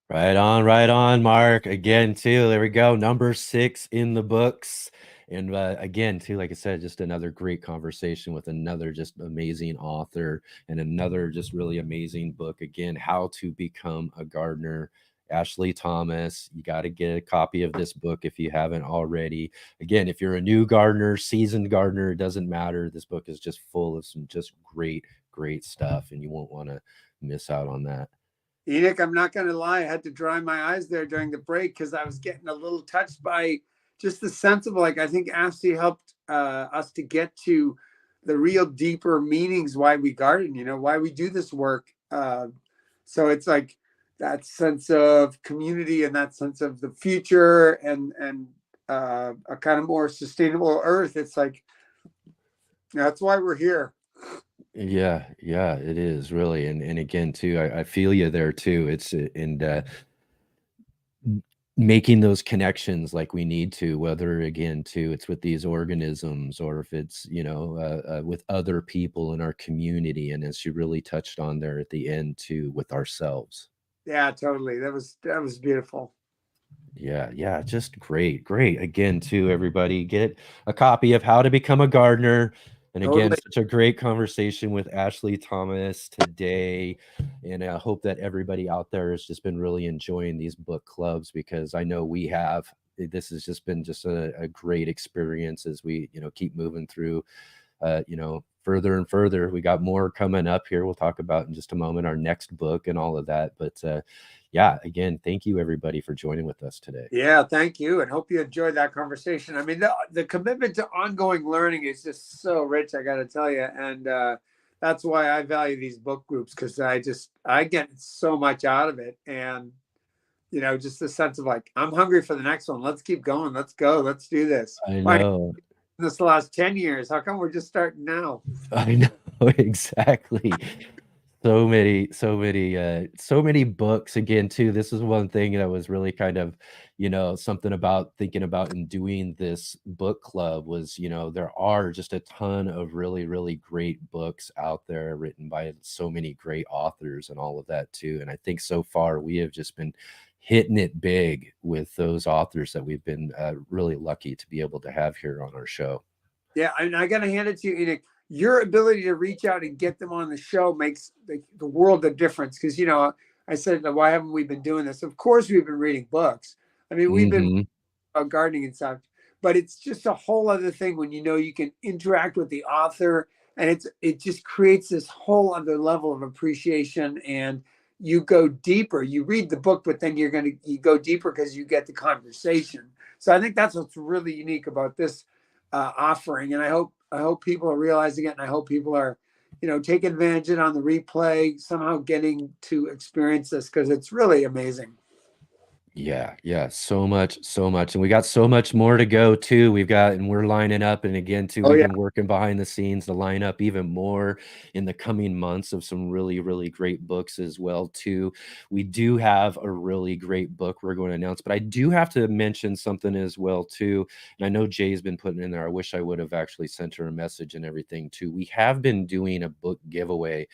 Right on, Mark. Again, too, there we go. Number 6 in the books. And again, too, like I said, just another great conversation with another just amazing author and another just really amazing book. Again, How to Become a Gardener. Ashlie Thomas. You got to get a copy of this book if you haven't already. Again, if you're a new gardener, seasoned gardener, it doesn't matter. This book is just full of some just great stuff, and you won't want to miss out on that. Enoch, I'm not going to lie. I had to dry my eyes there during the break because I was getting a little touched by just the sense of, like, I think Ashlie helped us to get to the real deeper meanings why we garden, why we do this work. So it's like that sense of community and that sense of the future and a kind of more sustainable earth. It's like, that's why we're here. Yeah, it is really. And again, too, I feel you there too. It's making those connections like we need to, whether again, too, it's with these organisms or if it's, with other people in our community. And as you really touched on there at the end too, with ourselves. Yeah, totally. That was beautiful. Yeah, just great. Again, too, everybody, get a copy of How to Become a Gardener. And again, Totally. such a great conversation with Ashlie Thomas today. And I hope that everybody out there has just been really enjoying these book clubs, because I know we have. This has just been just a great experience as we, keep moving through, further and further. We got more coming up here. We'll talk about in just a moment our next book and all of that. But yeah, again, thank you everybody for joining with us today. Yeah, thank you, and hope you enjoyed that conversation. I mean, the commitment to ongoing learning is just so rich, I got to tell you, and that's why I value these book groups, because I get so much out of it, and just the sense of, like, I'm hungry for the next one. Let's keep going. Let's go. Let's do this. I know. This last 10 years, how come we're just starting now? I know, exactly. So many books. Again, too, this is one thing that was really kind of, something about thinking about and doing this book club was, there are just a ton of really great books out there written by so many great authors and all of that too. And I think so far we have just been hitting it big with those authors that we've been really lucky to be able to have here on our show. Yeah, and I got to hand it to you, Enoch. Your ability to reach out and get them on the show makes the world of difference. Because, I said, why haven't we been doing this? Of course, we've been reading books. I mean, we've been gardening and stuff, but it's just a whole other thing when you can interact with the author, and it just creates this whole other level of appreciation, and you go deeper. You read the book, but then you go deeper because you get the conversation. So I think that's what's really unique about this offering, and I hope people are realizing it, and I hope people are, taking advantage of it on the replay, somehow getting to experience this, because it's really amazing. Yeah, so much, and we got so much more to go too. And we're lining up, and again too, we've been working behind the scenes to line up even more in the coming months of some really great books as well too. We do have a really great book we're going to announce, but I do have to mention something as well too. And I know Jay's been putting in there. I wish I would have actually sent her a message and everything too. We have been doing a book giveaway,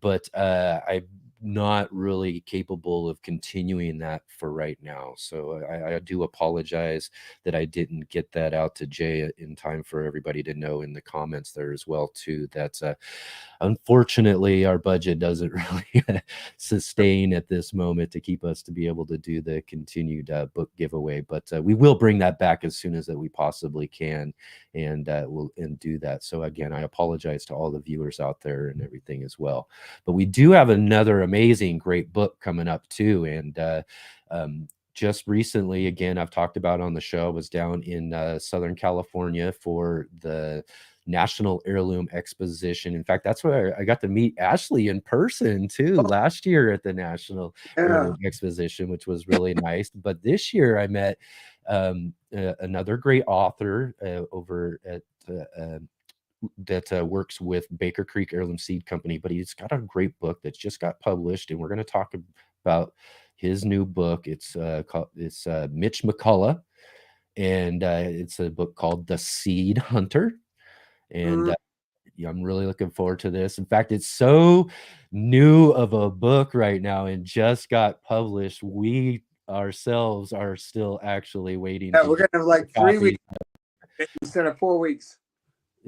but I'm not really capable of continuing that for right now. So I do apologize that I didn't get that out to Jay in time for everybody to know in the comments there as well too. That's unfortunately our budget doesn't really sustain at this moment to keep us to be able to do the continued book giveaway, but we will bring that back as soon as that we possibly can, and we'll do that. So again, I apologize to all the viewers out there and everything as well, but we do have another amazing great book coming up too. And just recently, again, I've talked about on the show, I was down in Southern California for the National Heirloom Exposition. In fact, that's where I got to meet Ashlie in person too last year at the National Heirloom Exposition, which was really nice. But this year I met another great author over at that works with Baker Creek Heirloom Seed Company, but he's got a great book that just got published, and we're going to talk about his new book. It's Mitch McCullough, and it's a book called The Seed Hunter. And I'm really looking forward to this. In fact, it's so new of a book right now and just got published. We ourselves are still actually waiting Yeah, to we're get gonna have like 3 copies. weeks instead of 4 weeks.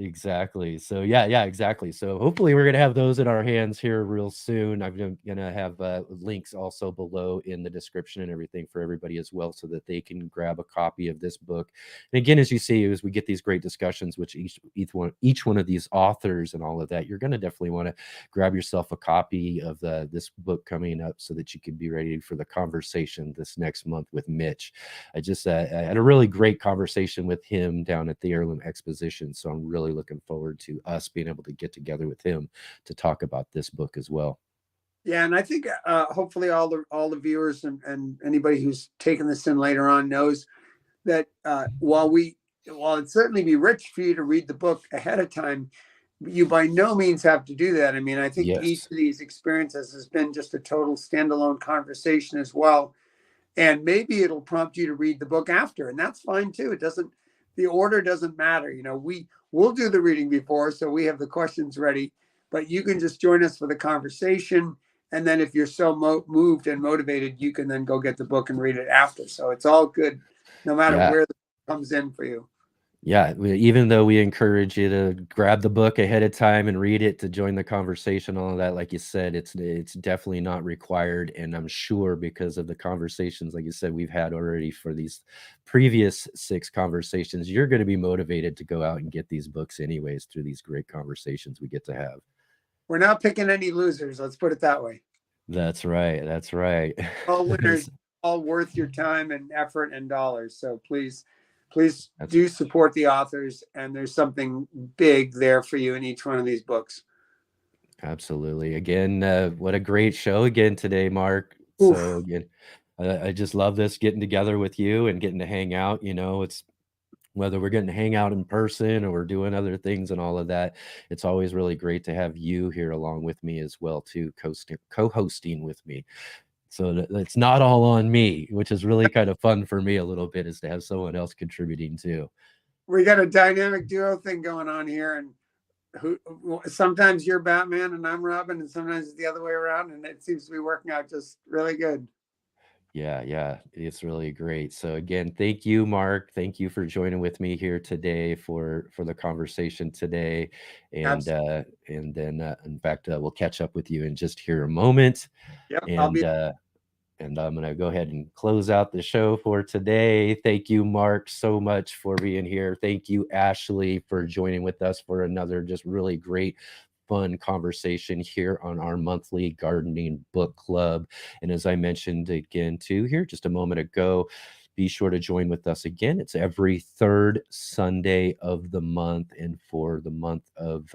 Exactly. So yeah, exactly. So hopefully we're gonna have those in our hands here real soon. I'm gonna have links also below in the description and everything for everybody as well, so that they can grab a copy of this book. And again, as you see, as we get these great discussions, which each one of these authors and all of that, you're gonna definitely want to grab yourself a copy of this book coming up, so that you can be ready for the conversation this next month with Mitch. I had a really great conversation with him down at the Heirloom Exposition, so I'm really looking forward to us being able to get together with him to talk about this book as well. Yeah, and I think hopefully all the viewers and anybody who's taken this in later on knows that while it'd certainly be rich for you to read the book ahead of time, you by no means have to do that. I mean, I think each Yes. of these experiences has been just a total standalone conversation as well. And maybe it'll prompt you to read the book after, and that's fine too. The order doesn't matter. You know, we'll do the reading before, so we have the questions ready, but you can just join us for the conversation. And then if you're so moved and motivated, you can then go get the book and read it after. So it's all good, no matter where it comes in for you. Yeah, even though we encourage you to grab the book ahead of time and read it to join the conversation, all of that, like you said, it's definitely not required. And I'm sure because of the conversations, like you said, we've had already for these previous 6 conversations, you're going to be motivated to go out and get these books anyways through these great conversations we get to have. We're not picking any losers. Let's put it that way. That's right. That's right. All winners, all worth your time and effort and dollars. So please do support the authors, and there's something big there for you in each one of these books. Absolutely. Again, what a great show again today, Mark. Oof. So again, I just love this, getting together with you and getting to hang out. You know, it's whether we're getting to hang out in person or we're doing other things and all of that, it's always really great to have you here along with me as well, too, co-hosting with me. So it's not all on me, which is really kind of fun for me a little bit, is to have someone else contributing too. We got a dynamic duo thing going on here, and sometimes you're Batman and I'm Robin, and sometimes it's the other way around, and it seems to be working out just really good. Yeah, it's really great. So again, thank you, Mark. Thank you for joining with me here today for the conversation today. And then in fact, we'll catch up with you in just here a moment. Yep, And I'm going to go ahead and close out the show for today. Thank you, Mark, so much for being here. Thank you, Ashlie, for joining with us for another just really great, fun conversation here on our monthly gardening book club. And as I mentioned again, too, here just a moment ago, be sure to join with us again. It's every 3rd Sunday of the month. And for the month of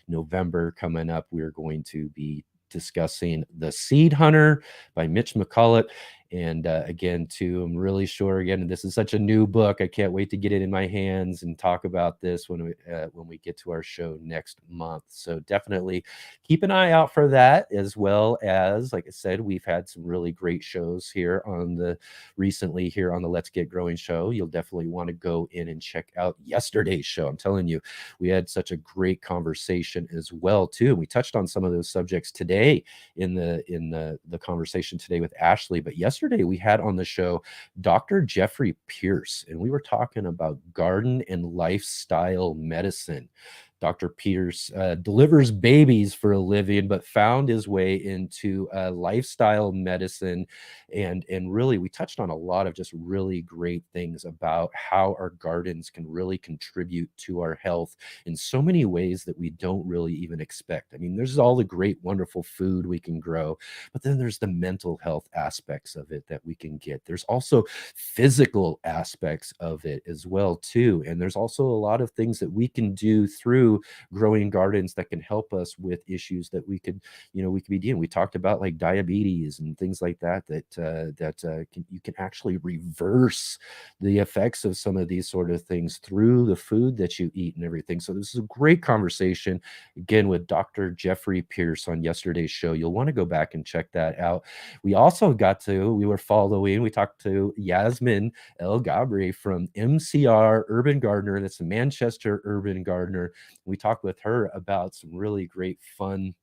November coming up, we're going to be discussing The Seed Hunter by Mitch McCullough. And again, too, I'm really sure, again, this is such a new book. I can't wait to get it in my hands and talk about this when we get to our show next month. So definitely keep an eye out for that, as well as, like I said, we've had some really great shows here recently here on the Let's Get Growing show. You'll definitely want to go in and check out yesterday's show. I'm telling you, we had such a great conversation as well, too. We touched on some of those subjects today in the conversation today with Ashlie, but yesterday we had on the show Dr. Jeffrey Pierce, and we were talking about garden and lifestyle medicine. Dr. Pierce delivers babies for a living, but found his way into lifestyle medicine. And really, we touched on a lot of just really great things about how our gardens can really contribute to our health in so many ways that we don't really even expect. I mean, there's all the great, wonderful food we can grow, but then there's the mental health aspects of it that we can get. There's also physical aspects of it as well, too. And there's also a lot of things that we can do through growing gardens that can help us with issues that we could be dealing. We talked about like diabetes and things like that you can actually reverse the effects of some of these sort of things through the food that you eat and everything. So this is a great conversation again with Dr. Jeffrey Pierce on yesterday's show. You'll want to go back and check that out. We also we talked to Yasmin El Gabri from MCR Urban Gardener. That's a Manchester Urban Gardener. We talked with her about some really great fun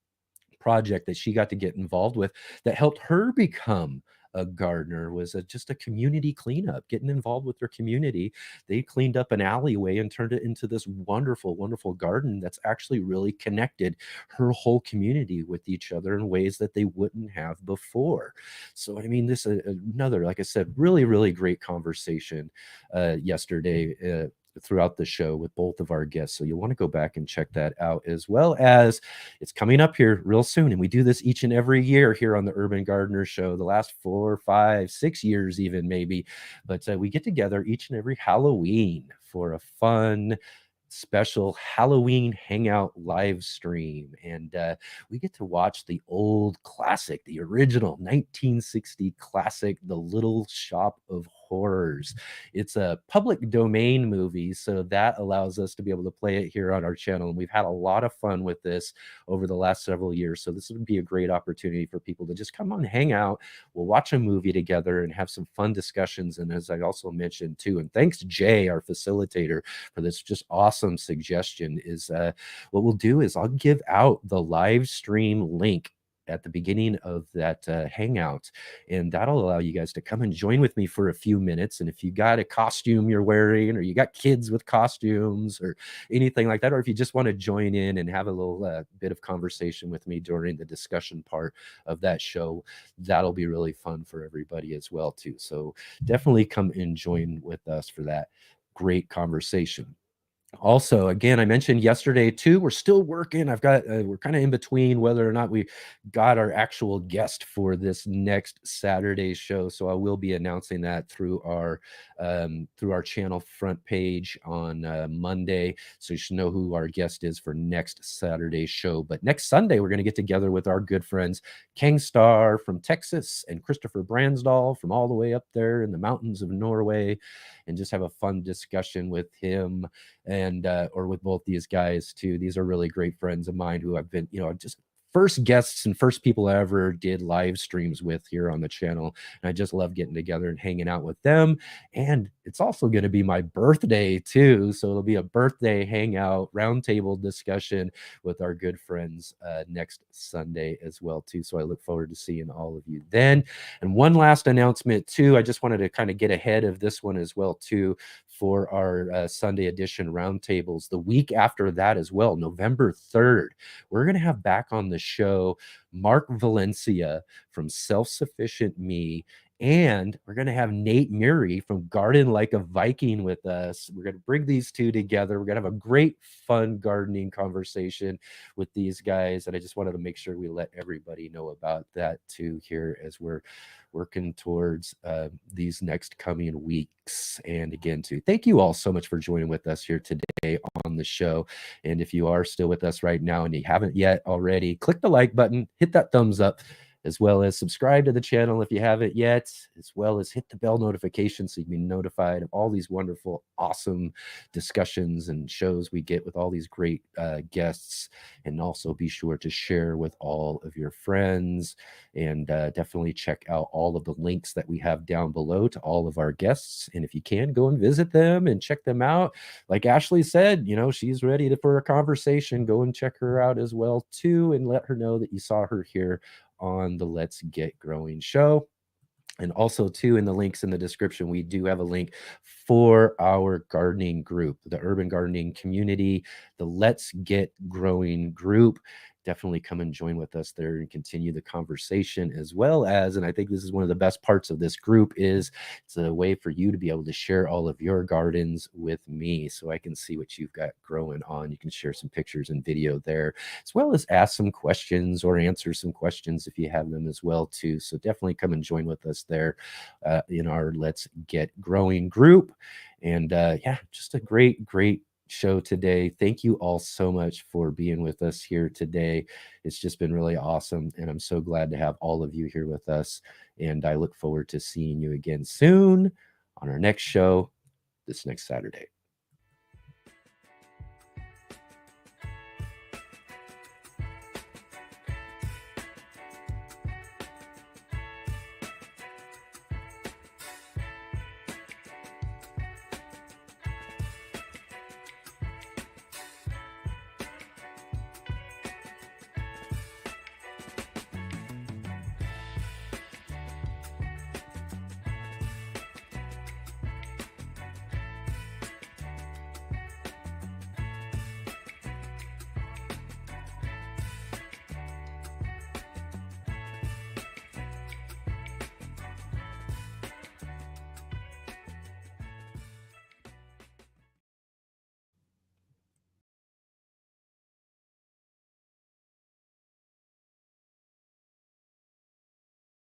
project that she got to get involved with that helped her become a gardener. Was just a community cleanup, getting involved with their community. They cleaned up an alleyway and turned it into this wonderful, wonderful garden that's actually really connected her whole community with each other in ways that they wouldn't have before. So, I mean, this another, like I said, really, really great conversation yesterday. Throughout the show with both of our guests. So you'll want to go back and check that out, as well as it's coming up here real soon. And we do this each and every year here on the Urban Gardener Show, the last 4, 5, 6 years even maybe. But we get together each and every Halloween for a fun, special Halloween hangout live stream. And we get to watch the old classic, the original 1960 classic, The Little Shop of Horrors. It's a public domain movie, so that allows us to be able to play it here on our channel. And we've had a lot of fun with this over the last several years. So this would be a great opportunity for people to just come on, hang out. We'll watch a movie together and have some fun discussions. And as I also mentioned too, and thanks Jay, our facilitator, for this just awesome suggestion, is what we'll do is I'll give out the live stream link at the beginning of that hangout, and that'll allow you guys to come and join with me for a few minutes. And if you got a costume you're wearing, or you got kids with costumes or anything like that, or if you just want to join in and have a little bit of conversation with me during the discussion part of that show, that'll be really fun for everybody as well too. So definitely come and join with us for that great conversation. Also, again, I mentioned yesterday too, we're still working. We're kind of in between whether or not we got our actual guest for this next Saturday's show. So I will be announcing that through our channel front page on Monday. So you should know who our guest is for next Saturday's show. But next Sunday, we're going to get together with our good friends, King Star from Texas and Christopher Bransdahl from all the way up there in the mountains of Norway, and just have a fun discussion with him and or with both these guys too. These are really great friends of mine who I've been, just first guests and first people I ever did live streams with here on the channel. And I just love getting together and hanging out with them. And it's also going to be my birthday too. So it'll be a birthday hangout roundtable discussion with our good friends next Sunday as well too. So I look forward to seeing all of you then. And one last announcement too. I just wanted to kind of get ahead of this one as well too, for our Sunday edition roundtables. The week after that as well, November 3rd, we're going to have back on the show Mark Valencia from Self-Sufficient Me, and we're going to have Nate Murray from Garden Like a Viking with us. We're going to bring these two together. We're going to have a great, fun gardening conversation with these guys, and I just wanted to make sure we let everybody know about that too here as we're working towards these next coming weeks. And again, too, thank you all so much for joining with us here today on the show. And if you are still with us right now and you haven't yet already, click the like button, hit that thumbs up, as well as subscribe to the channel if you haven't yet, as well as hit the bell notification so you can be notified of all these wonderful, awesome discussions and shows we get with all these great guests. And also be sure to share with all of your friends, and definitely check out all of the links that we have down below to all of our guests. And if you can, go and visit them and check them out. Like Ashlie said, she's ready for a conversation. Go and check her out as well too, and let her know that you saw her here on the Let's Get Growing show. And also too, in the links in the description, we do have a link for our gardening group, the Urban Gardening Community, the Let's Get Growing group. Definitely come and join with us there and continue the conversation, as well as, and I think this is one of the best parts of this group, is it's a way for you to be able to share all of your gardens with me so I can see what you've got growing on. You can share some pictures and video there, as well as ask some questions or answer some questions if you have them as well too. So definitely come and join with us there in our Let's Get Growing group. And yeah, just a great show today. Thank you all so much for being with us here today. It's just been really awesome, and I'm so glad to have all of you here with us, and I look forward to seeing you again soon on our next show this next Saturday.